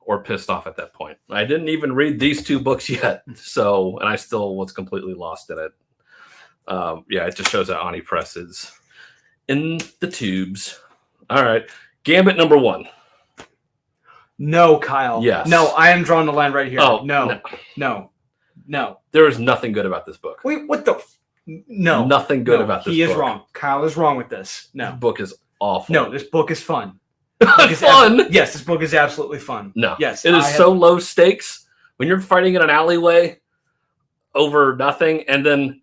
[SPEAKER 2] or pissed off at that point. I didn't even read these 2 books yet. So, and I still was completely lost in it. It just shows that Ani Press is in the tubes. All right. Gambit number 1.
[SPEAKER 1] No, Kyle.
[SPEAKER 2] Yes.
[SPEAKER 1] No, I am drawing the line right here.
[SPEAKER 2] Oh,
[SPEAKER 1] no.
[SPEAKER 2] There is nothing good about this book.
[SPEAKER 1] Wait, what the? No.
[SPEAKER 2] Nothing good about this book.
[SPEAKER 1] He is wrong. Kyle is wrong with this. No.
[SPEAKER 2] This book is awful.
[SPEAKER 1] No, this book is fun.
[SPEAKER 2] Fun?
[SPEAKER 1] Yes, this book is absolutely fun.
[SPEAKER 2] No.
[SPEAKER 1] Yes.
[SPEAKER 2] It is so low stakes. When you're fighting in an alleyway over nothing, and then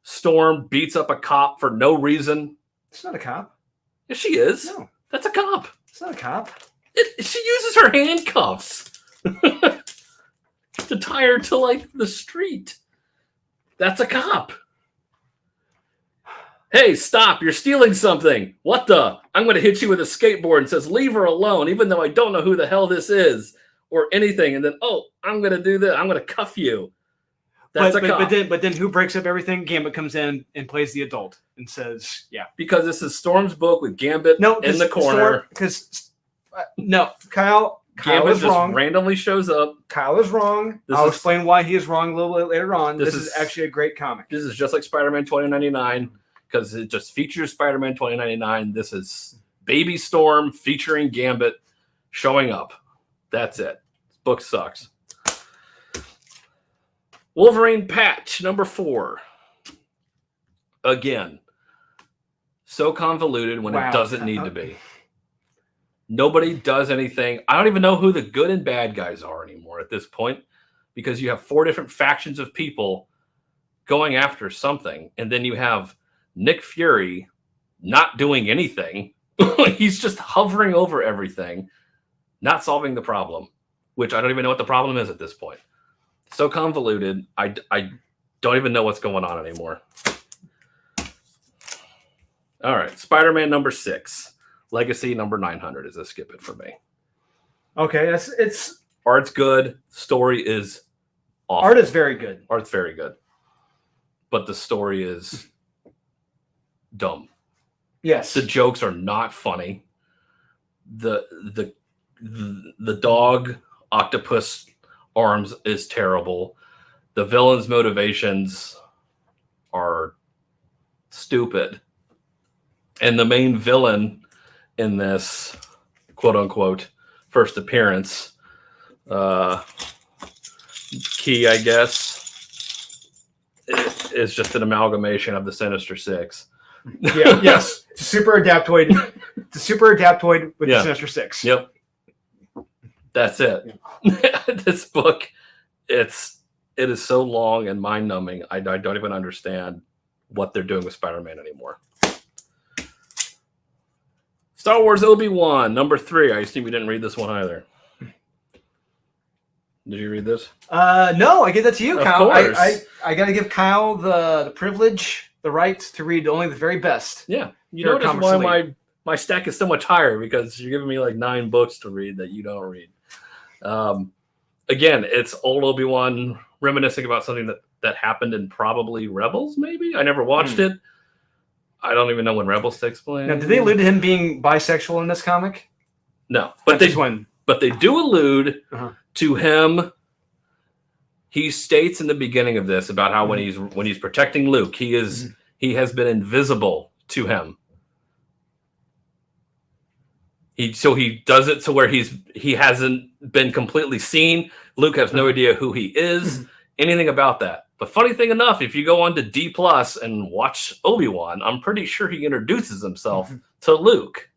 [SPEAKER 2] Storm beats up a cop for no reason.
[SPEAKER 1] It's not a cop.
[SPEAKER 2] Yes, she is.
[SPEAKER 1] No.
[SPEAKER 2] That's a cop.
[SPEAKER 1] It's not a cop.
[SPEAKER 2] She uses her handcuffs to tie her to, the street. That's a cop. Hey, stop. You're stealing something. What the? I'm going to hit you with a skateboard and says, leave her alone, even though I don't know who the hell this is or anything. And then, I'm going to do this. I'm going to cuff you. That's a cop.
[SPEAKER 1] But then who breaks up everything? Gambit comes in and plays the adult and says, yeah.
[SPEAKER 2] Because this is Storm's book with Gambit in the corner.
[SPEAKER 1] Kyle
[SPEAKER 2] Gambit
[SPEAKER 1] is
[SPEAKER 2] just
[SPEAKER 1] wrong.
[SPEAKER 2] Randomly shows up.
[SPEAKER 1] Kyle is wrong. I'll explain why he is wrong a little bit later on. This is actually a great comic.
[SPEAKER 2] This is just like Spider-Man 2099 because it just features Spider-Man 2099. This is Baby Storm featuring Gambit showing up. That's it. This book sucks. Wolverine patch number 4. Again, so convoluted when it doesn't need to be. Nobody does anything. I don't even know who the good and bad guys are anymore at this point because you have 4 different factions of people going after something. And then you have Nick Fury not doing anything. He's just hovering over everything, not solving the problem, which I don't even know what the problem is at this point. So convoluted. I don't even know what's going on anymore. All right. Spider-Man number 6. Legacy number 900 is a skip it for me.
[SPEAKER 1] Okay, it's
[SPEAKER 2] art's good. Story is awful.
[SPEAKER 1] Art is very good.
[SPEAKER 2] Art's very good, but the story is dumb.
[SPEAKER 1] Yes,
[SPEAKER 2] the jokes are not funny. The dog octopus arms is terrible. The villain's motivations are stupid. And the main villain in this quote unquote first appearance, Key, I guess, is just an amalgamation of the Sinister Six.
[SPEAKER 1] Yeah, yes. It's a super adaptoid. It's a super adaptoid with the Sinister Six.
[SPEAKER 2] Yep. That's it. Yeah. This book, it is so long and mind-numbing. I don't even understand what they're doing with Spider-Man anymore. Star Wars Obi-Wan, number 3. I assume you didn't read this one either. Did you read this?
[SPEAKER 1] No, I give that to you, Kyle.
[SPEAKER 2] Course.
[SPEAKER 1] I got to give Kyle the privilege, the right to read only the very best.
[SPEAKER 2] Yeah. You notice why my stack is so much higher, because you're giving me like 9 books to read that you don't read. Again, it's old Obi-Wan reminiscing about something that happened in probably Rebels, maybe? I never watched it. I don't even know when Rebels takes place.
[SPEAKER 1] Now, did they allude to him being bisexual in this comic?
[SPEAKER 2] No. But they do allude to him. He states in the beginning of this about how when he's protecting Luke, he has been invisible to him. So he does it to where he hasn't been completely seen. Luke has no idea who he is, anything about that. But funny thing enough, if you go on to D+ and watch Obi-Wan, I'm pretty sure he introduces himself to Luke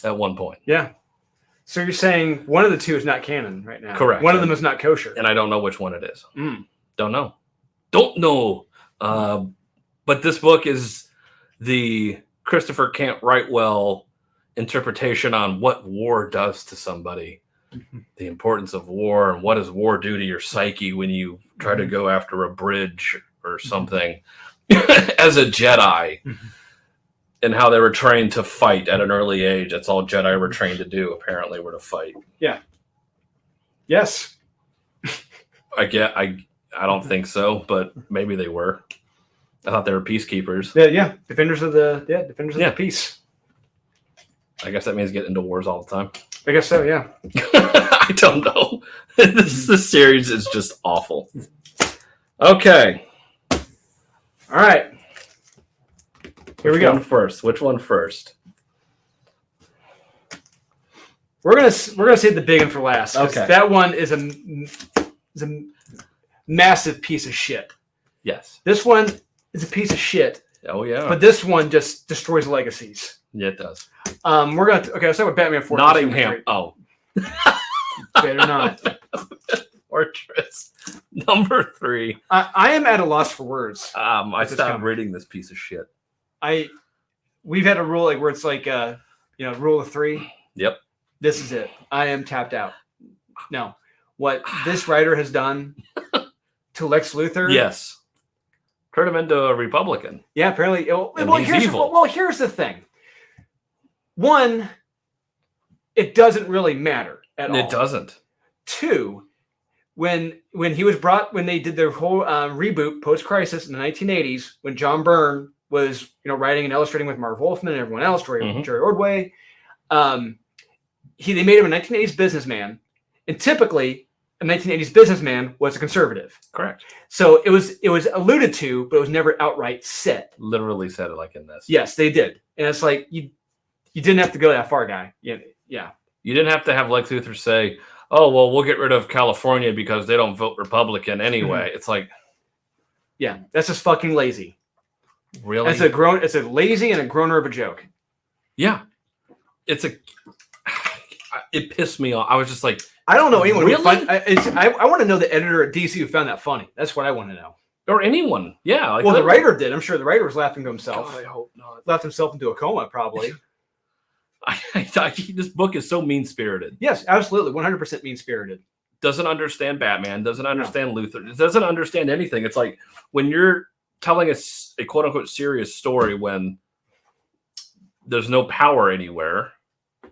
[SPEAKER 2] at one point.
[SPEAKER 1] Yeah. So you're saying one of the two is not canon right now?
[SPEAKER 2] Correct.
[SPEAKER 1] One of them is not kosher.
[SPEAKER 2] And I don't know which one it is. Don't know. But this book is the Christopher Kent Wrightwell interpretation on what war does to somebody, the importance of war, and what does war do to your psyche when you try to go after a bridge or something as a Jedi, and how they were trained to fight at an early age. That's all Jedi were trained to do, apparently, were to fight.
[SPEAKER 1] Yeah. Yes.
[SPEAKER 2] I don't think so, but maybe they were. I thought they were peacekeepers.
[SPEAKER 1] Yeah. Defenders of the peace.
[SPEAKER 2] I guess that means getting into wars all the time.
[SPEAKER 1] I guess so, yeah.
[SPEAKER 2] I don't know. This series is just awful. Okay.
[SPEAKER 1] All right. Here we go.
[SPEAKER 2] Which one first?
[SPEAKER 1] We're gonna save the big one for last.
[SPEAKER 2] Okay.
[SPEAKER 1] That one is a massive piece of shit.
[SPEAKER 2] Yes.
[SPEAKER 1] This one is a piece of shit.
[SPEAKER 2] Oh yeah.
[SPEAKER 1] But this one just destroys legacies.
[SPEAKER 2] Yeah, it does.
[SPEAKER 1] Let's start with Batman Fortress.
[SPEAKER 2] Nottingham. Oh.
[SPEAKER 1] Better not.
[SPEAKER 2] Fortress number 3.
[SPEAKER 1] I am at a loss for words.
[SPEAKER 2] I stopped reading this piece of shit.
[SPEAKER 1] We've had a rule where it's like rule of 3.
[SPEAKER 2] Yep.
[SPEAKER 1] This is it. I am tapped out. No. What this writer has done to Lex Luthor.
[SPEAKER 2] Yes. Turned him into a Republican.
[SPEAKER 1] Yeah, apparently.
[SPEAKER 2] He's evil.
[SPEAKER 1] Here's the thing. One, it doesn't really matter at all.
[SPEAKER 2] It doesn't.
[SPEAKER 1] 2, when they did their whole reboot post-crisis in the 1980s, when John Byrne was writing and illustrating with Marv Wolfman and everyone else, Jerry Ordway, they made him a 1980s businessman, and typically a 1980s businessman was a conservative.
[SPEAKER 2] Correct.
[SPEAKER 1] So it was alluded to, but it was never outright said.
[SPEAKER 2] Literally said it like in this.
[SPEAKER 1] Yes, they did, and it's like you didn't have to go that far, guy. Yeah.
[SPEAKER 2] You didn't have to have Lex Luthor say, "Oh, well, we'll get rid of California because they don't vote Republican anyway." It's like,
[SPEAKER 1] yeah, that's just fucking lazy.
[SPEAKER 2] Really?
[SPEAKER 1] It's a lazy and a groaner of a joke.
[SPEAKER 2] Yeah, it pissed me off. I was just like,
[SPEAKER 1] I don't know anyone.
[SPEAKER 2] Really?
[SPEAKER 1] I want to know the editor at DC who found that funny. That's what I want to know.
[SPEAKER 2] Or anyone. Yeah.
[SPEAKER 1] Well, the writer did. I'm sure the writer was laughing to himself.
[SPEAKER 2] God, I hope not.
[SPEAKER 1] Left himself into a coma, probably.
[SPEAKER 2] This book is so mean-spirited.
[SPEAKER 1] Yes, absolutely. 100% mean-spirited.
[SPEAKER 2] Doesn't understand Batman. Doesn't understand Luthor. It doesn't understand anything. It's like when you're telling a quote-unquote serious story when there's no power anywhere.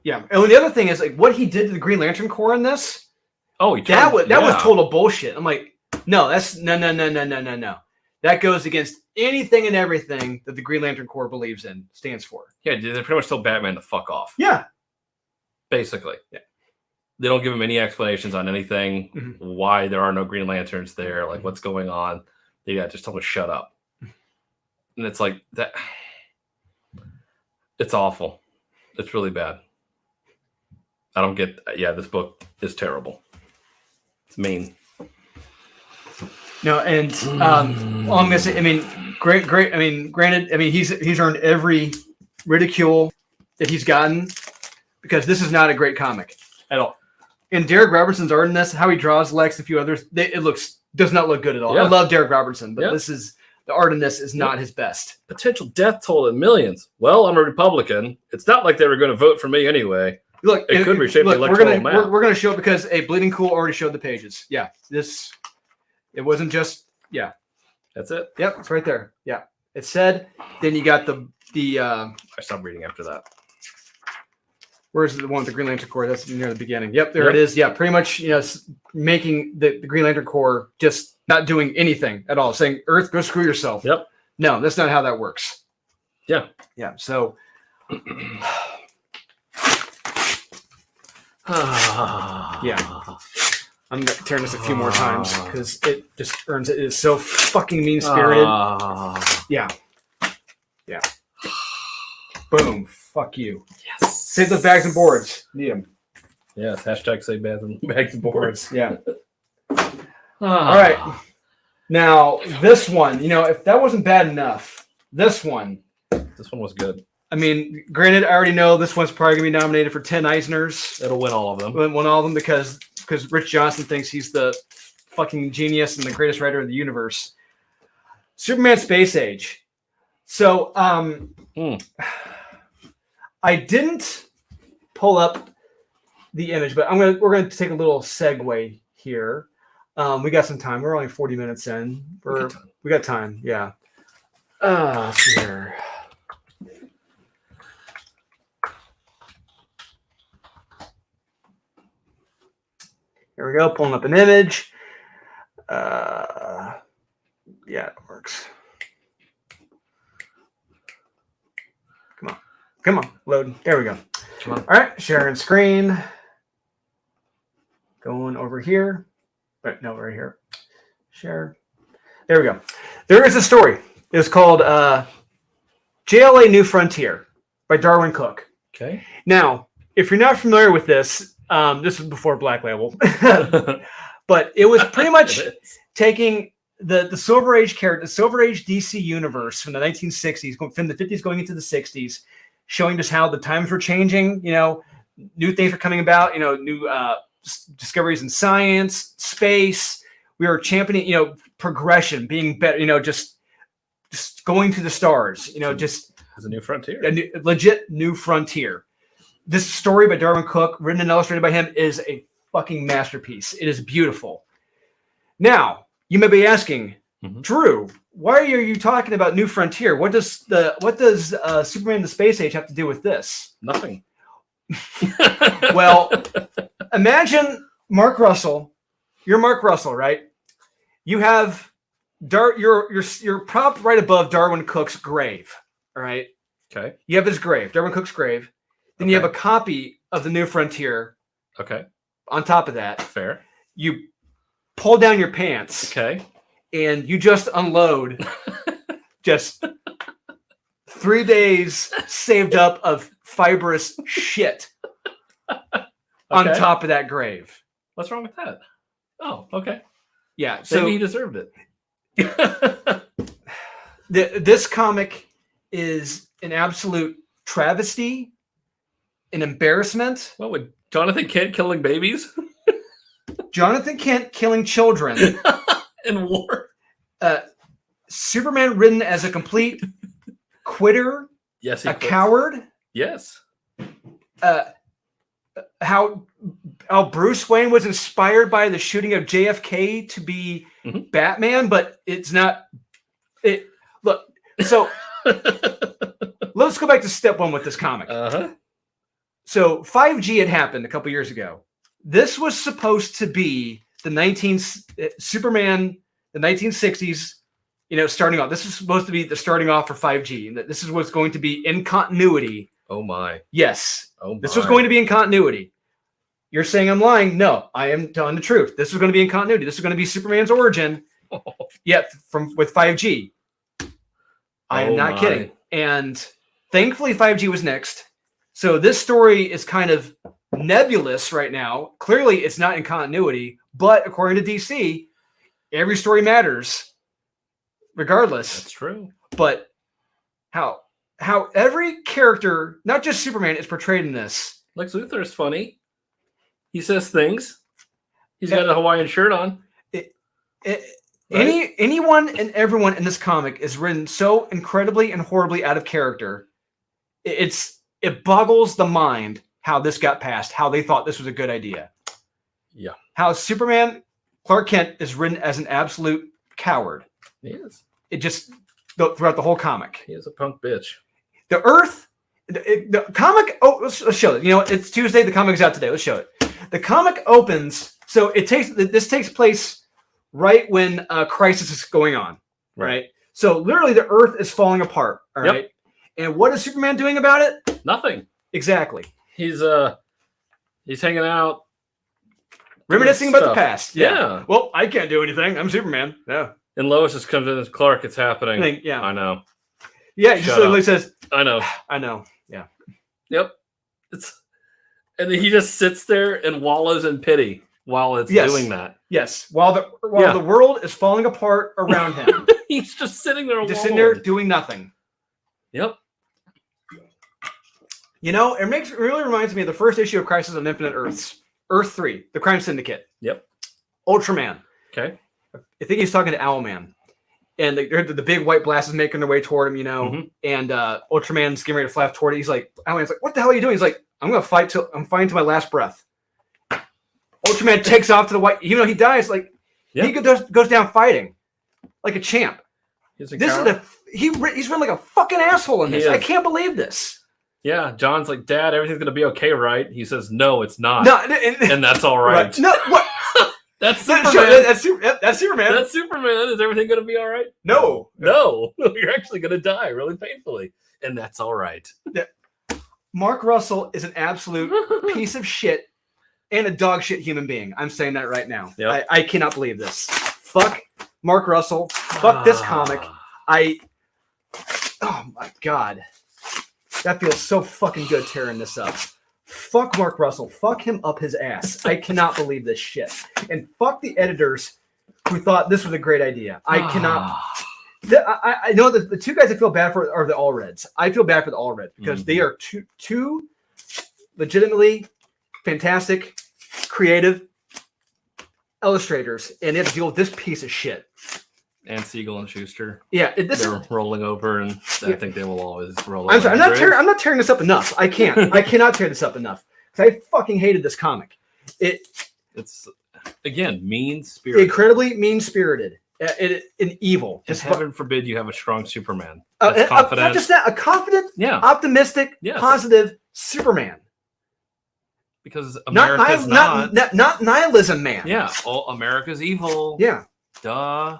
[SPEAKER 1] Yeah. And the other thing is, like, what he did to the Green Lantern Corps in this.
[SPEAKER 2] Oh,
[SPEAKER 1] that was total bullshit. I'm like, no. That goes against anything and everything that the Green Lantern Corps believes in, stands for.
[SPEAKER 2] Yeah, they pretty much told Batman to fuck off.
[SPEAKER 1] Yeah.
[SPEAKER 2] Basically.
[SPEAKER 1] Yeah.
[SPEAKER 2] They don't give him any explanations on anything, why there are no Green Lanterns there, like what's going on. They just tell him to shut up. And it's like that. It's awful. It's really bad. I don't get. Yeah, this book is terrible. It's mean.
[SPEAKER 1] No, and all I'm gonna say, I mean, great. I mean, granted, I mean he's earned every ridicule that he's gotten because this is not a great comic at all. And Derek Robertson's art in this, how he draws Lex, a few others, does not look good at all. Yeah. I love Derek Robertson, but the art in this is not his best.
[SPEAKER 2] Potential death toll in millions. Well, I'm a Republican. It's not like they were going to vote for me anyway.
[SPEAKER 1] Look,
[SPEAKER 2] it could reshape the electoral map.
[SPEAKER 1] We're going to show it because a Bleeding Cool already showed the pages. Yeah, it wasn't just
[SPEAKER 2] That's it.
[SPEAKER 1] Yep, it's right there. Yeah, it said. Then you got the.
[SPEAKER 2] I stopped reading after that.
[SPEAKER 1] Where's the one with the Green Lantern Corps? That's near the beginning. Yep, there it is. Yeah, pretty much. Making the Green Lantern Corps just not doing anything at all, saying Earth, go screw yourself.
[SPEAKER 2] Yep.
[SPEAKER 1] No, that's not how that works.
[SPEAKER 2] Yeah.
[SPEAKER 1] Yeah. So. Yeah. I'm gonna turn this a few more times because it just earns it. It is so fucking mean spirited. Yeah. Yeah. Boom. Fuck you.
[SPEAKER 2] Yes.
[SPEAKER 1] Save those bags and boards. Need them.
[SPEAKER 2] Yes. Hashtag save bags and boards.
[SPEAKER 1] Yeah. All right. Now this one, if that wasn't bad enough, this one
[SPEAKER 2] was good.
[SPEAKER 1] I mean, granted, I already know this one's probably gonna be nominated for 10 Eisners.
[SPEAKER 2] It'll win all of them.
[SPEAKER 1] Win all of them because Rich Johnson thinks he's the fucking genius and the greatest writer in the universe. Superman Space Age. So, I didn't pull up the image, but we're gonna take a little segue here. We got some time. We're only 40 minutes in. We got time. Yeah. Let's see here. Here we go, pulling up an image. Yeah, it works. Come on, load. There we go.
[SPEAKER 2] Come on.
[SPEAKER 1] All right, sharing screen. Going over here. Right, no, right here. Share. There we go. There is a story. It's called JLA New Frontier by Darwin Cook.
[SPEAKER 2] Okay.
[SPEAKER 1] Now, if you're not familiar with this, this was before Black Label, but it was pretty much taking the Silver Age character, the Silver Age DC universe from the 1960s, from the 50s going into the 60s, showing just how the times were changing. New things were coming about. New discoveries in science, space. We were championing, progression, being better. Just going to the stars. Just
[SPEAKER 2] as a new frontier,
[SPEAKER 1] legit new frontier. This story by Darwin Cook, written and illustrated by him, is a fucking masterpiece. It is beautiful. Now, you may be asking, Drew, why are you talking about New Frontier? What does Superman the Space Age have to do with this?
[SPEAKER 2] Nothing.
[SPEAKER 1] Well, imagine Mark Russell. You're Mark Russell, right? You have you're propped right above Darwin Cook's grave. All right.
[SPEAKER 2] Okay.
[SPEAKER 1] You have his grave, Darwin Cook's grave. Then you have a copy of the New Frontier.
[SPEAKER 2] Okay.
[SPEAKER 1] On top of that,
[SPEAKER 2] fair.
[SPEAKER 1] You pull down your pants.
[SPEAKER 2] Okay.
[SPEAKER 1] And you just unload just 3 days saved up of fibrous shit on top of that grave.
[SPEAKER 2] What's wrong with that? Oh, okay.
[SPEAKER 1] Yeah. So
[SPEAKER 2] maybe he deserved it.
[SPEAKER 1] This comic is an absolute travesty. An embarrassment.
[SPEAKER 2] What would Jonathan Kent killing babies?
[SPEAKER 1] Jonathan Kent killing children.
[SPEAKER 2] In war.
[SPEAKER 1] Superman written as a complete quitter.
[SPEAKER 2] Yes,
[SPEAKER 1] a coward.
[SPEAKER 2] Yes.
[SPEAKER 1] How Bruce Wayne was inspired by the shooting of JFK to be Batman, but it's not. Look, so let's go back to step one with this comic. So 5G had happened a couple years ago. This was supposed to be the Superman, the 1960s, starting off. This is supposed to be the starting off for 5G. And this is what's going to be in continuity.
[SPEAKER 2] Oh my.
[SPEAKER 1] Yes.
[SPEAKER 2] Oh my.
[SPEAKER 1] This was going to be in continuity. You're saying I'm lying? No, I am telling the truth. This was going to be in continuity. This is going to be Superman's origin. Yet with 5G. I am not kidding. And Thankfully, 5G was next. So this story is kind of nebulous right now. Clearly, it's not in continuity. But according to DC, every story matters, regardless.
[SPEAKER 2] That's true.
[SPEAKER 1] But how every character, not just Superman, is portrayed in this.
[SPEAKER 2] Lex Luthor is funny. He says things. He's got a Hawaiian shirt on.
[SPEAKER 1] Right? Anyone and everyone in this comic is written so incredibly and horribly out of character. It boggles the mind how this got passed, how they thought this was a good idea.
[SPEAKER 2] Yeah.
[SPEAKER 1] How Superman, Clark Kent, is written as an absolute coward.
[SPEAKER 2] He is.
[SPEAKER 1] It just, throughout the whole comic.
[SPEAKER 2] He is a punk bitch.
[SPEAKER 1] The Earth, the comic, let's show it. It's Tuesday, the comic's out today. Let's show it. The comic opens, so this takes place right when a crisis is going on, right? So literally the Earth is falling apart, all right? And what is Superman doing about it?
[SPEAKER 2] Nothing.
[SPEAKER 1] Exactly.
[SPEAKER 2] He's hanging out.
[SPEAKER 1] Reminiscing about the past.
[SPEAKER 2] Yeah.
[SPEAKER 1] Well, I can't do anything. I'm Superman. Yeah.
[SPEAKER 2] And Lois just comes in as Clark. It's happening. I know.
[SPEAKER 1] Yeah, he just literally says,
[SPEAKER 2] I know.
[SPEAKER 1] I know. Yeah.
[SPEAKER 2] Yep. And then he just sits there and wallows in pity while it's doing that.
[SPEAKER 1] Yes. While the world is falling apart around him.
[SPEAKER 2] He's just sitting there
[SPEAKER 1] sitting there doing nothing.
[SPEAKER 2] Yep.
[SPEAKER 1] It really reminds me of the first issue of Crisis on Infinite Earths. Earth 3, the Crime Syndicate.
[SPEAKER 2] Yep.
[SPEAKER 1] Ultraman.
[SPEAKER 2] Okay.
[SPEAKER 1] I think he's talking to Owlman. And the big white blast is making their way toward him,
[SPEAKER 2] Mm-hmm.
[SPEAKER 1] And Ultraman's getting ready to flap toward it. He's like, Owlman's like, what the hell are you doing? He's like, I'm going to fight till I'm fighting to my last breath. Ultraman takes off to the white, even though he dies, he goes down fighting like a champ. He's run like a fucking asshole in this. I can't believe this.
[SPEAKER 2] Yeah, John's like, Dad, everything's gonna be okay, right? He says, no, it's not.
[SPEAKER 1] No,
[SPEAKER 2] and that's all right.
[SPEAKER 1] No, what?
[SPEAKER 2] That's Superman.
[SPEAKER 1] That's Superman.
[SPEAKER 2] That's Superman. Is everything gonna be all right?
[SPEAKER 1] No.
[SPEAKER 2] You're actually gonna die really painfully, and that's all right.
[SPEAKER 1] Mark Russell is an absolute piece of shit and a dog shit human being. I'm saying that right now.
[SPEAKER 2] Yep.
[SPEAKER 1] I cannot believe this. Fuck Mark Russell. Fuck this comic. Oh my God. That feels so fucking good tearing this up. Fuck Mark Russell. Fuck him up his ass. I cannot believe this shit. And fuck the editors who thought this was a great idea. I cannot. I know that the two guys I feel bad for are the All Reds. I feel bad for the All Reds because they are two legitimately fantastic, creative illustrators, and they have to deal with this piece of shit.
[SPEAKER 2] And Siegel and Schuster.
[SPEAKER 1] Yeah,
[SPEAKER 2] they're rolling over, and I think they will always roll.
[SPEAKER 1] I'm sorry, I'm not tearing this up enough. I can't. I cannot tear this up enough because I fucking hated this comic.
[SPEAKER 2] It's again mean-spirited,
[SPEAKER 1] incredibly mean-spirited, and evil.
[SPEAKER 2] Just heaven forbid you have a strong Superman.
[SPEAKER 1] Confident. Not just that, a confident, optimistic, positive Superman.
[SPEAKER 2] Because America's
[SPEAKER 1] not nihilism, man.
[SPEAKER 2] Yeah, America's evil.
[SPEAKER 1] Yeah.
[SPEAKER 2] Duh.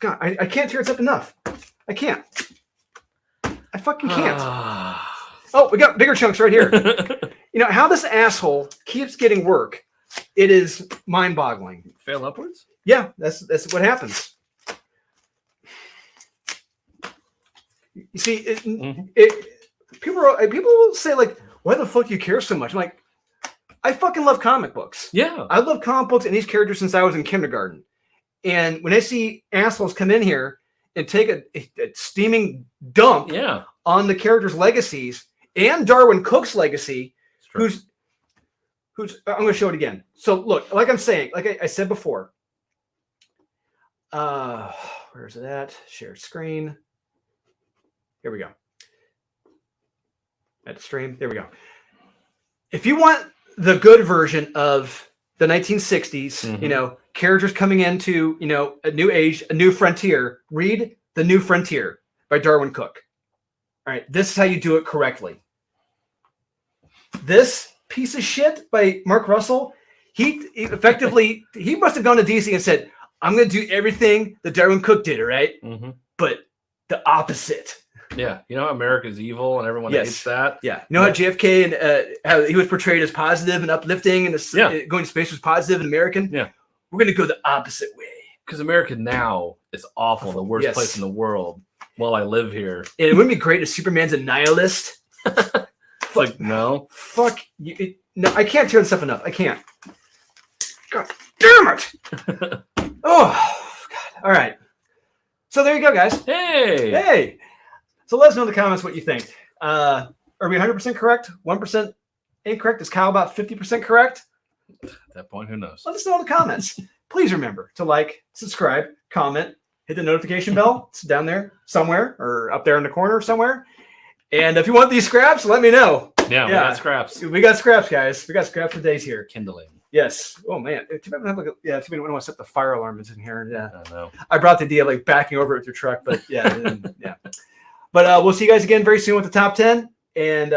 [SPEAKER 1] God, I can't tear this up enough. I can't. I fucking can't. Oh, we got bigger chunks right here. How this asshole keeps getting work, it is mind-boggling.
[SPEAKER 2] Fail upwards?
[SPEAKER 1] Yeah, that's what happens. You see, people will say, like, why the fuck do you care so much? I'm like, I fucking love comic books.
[SPEAKER 2] Yeah.
[SPEAKER 1] I love comic books and these characters since I was in kindergarten. And when I see assholes come in here and take a steaming dump on the characters' legacies and Darwin Cook's legacy, who's I'm going to show it again. So look, like I'm saying, like I said before, where's it at? Share screen. Here we go. At the stream. There we go. If you want the good version of the 1960s, characters coming into, a new age, a new frontier, read The New Frontier by Darwin Cook. All right, this is how you do it correctly. This piece of shit by Mark Russell, he effectively, he must have gone to DC and said, I'm going to do everything that Darwin Cook did, all right? Mm-hmm. But the opposite.
[SPEAKER 2] Yeah, America's evil and everyone hates that.
[SPEAKER 1] Yeah, how JFK and how he was portrayed as positive and uplifting and going to space was positive and American?
[SPEAKER 2] Yeah.
[SPEAKER 1] We're going to go the opposite way.
[SPEAKER 2] Because America now is awful, the worst place in the world. while I live here.
[SPEAKER 1] It wouldn't be great if Superman's a nihilist.
[SPEAKER 2] It's like, no.
[SPEAKER 1] Fuck you. No, I can't turn this up enough. I can't. God damn it. Oh, God. All right. So there you go, guys.
[SPEAKER 2] Hey.
[SPEAKER 1] So let us know in the comments what you think. Are we 100% correct? 1% incorrect? Is Kyle about 50% correct?
[SPEAKER 2] At that point, who knows?
[SPEAKER 1] Let us know in the comments. Please remember to like, subscribe, comment, hit the notification bell. It's down there somewhere or up there in the corner somewhere. And if you want these scraps, let me know.
[SPEAKER 2] Yeah, we got scraps.
[SPEAKER 1] We got scraps, guys. We got scraps for days here.
[SPEAKER 2] Kindling.
[SPEAKER 1] Yes. Oh, man. Too bad we don't have we don't want to set the fire alarm in here. Yeah.
[SPEAKER 2] I know.
[SPEAKER 1] I brought the idea of like backing over with your truck, but yeah. Yeah. But we'll see you guys again very soon with the top 10. And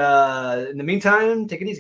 [SPEAKER 1] in the meantime, take it easy.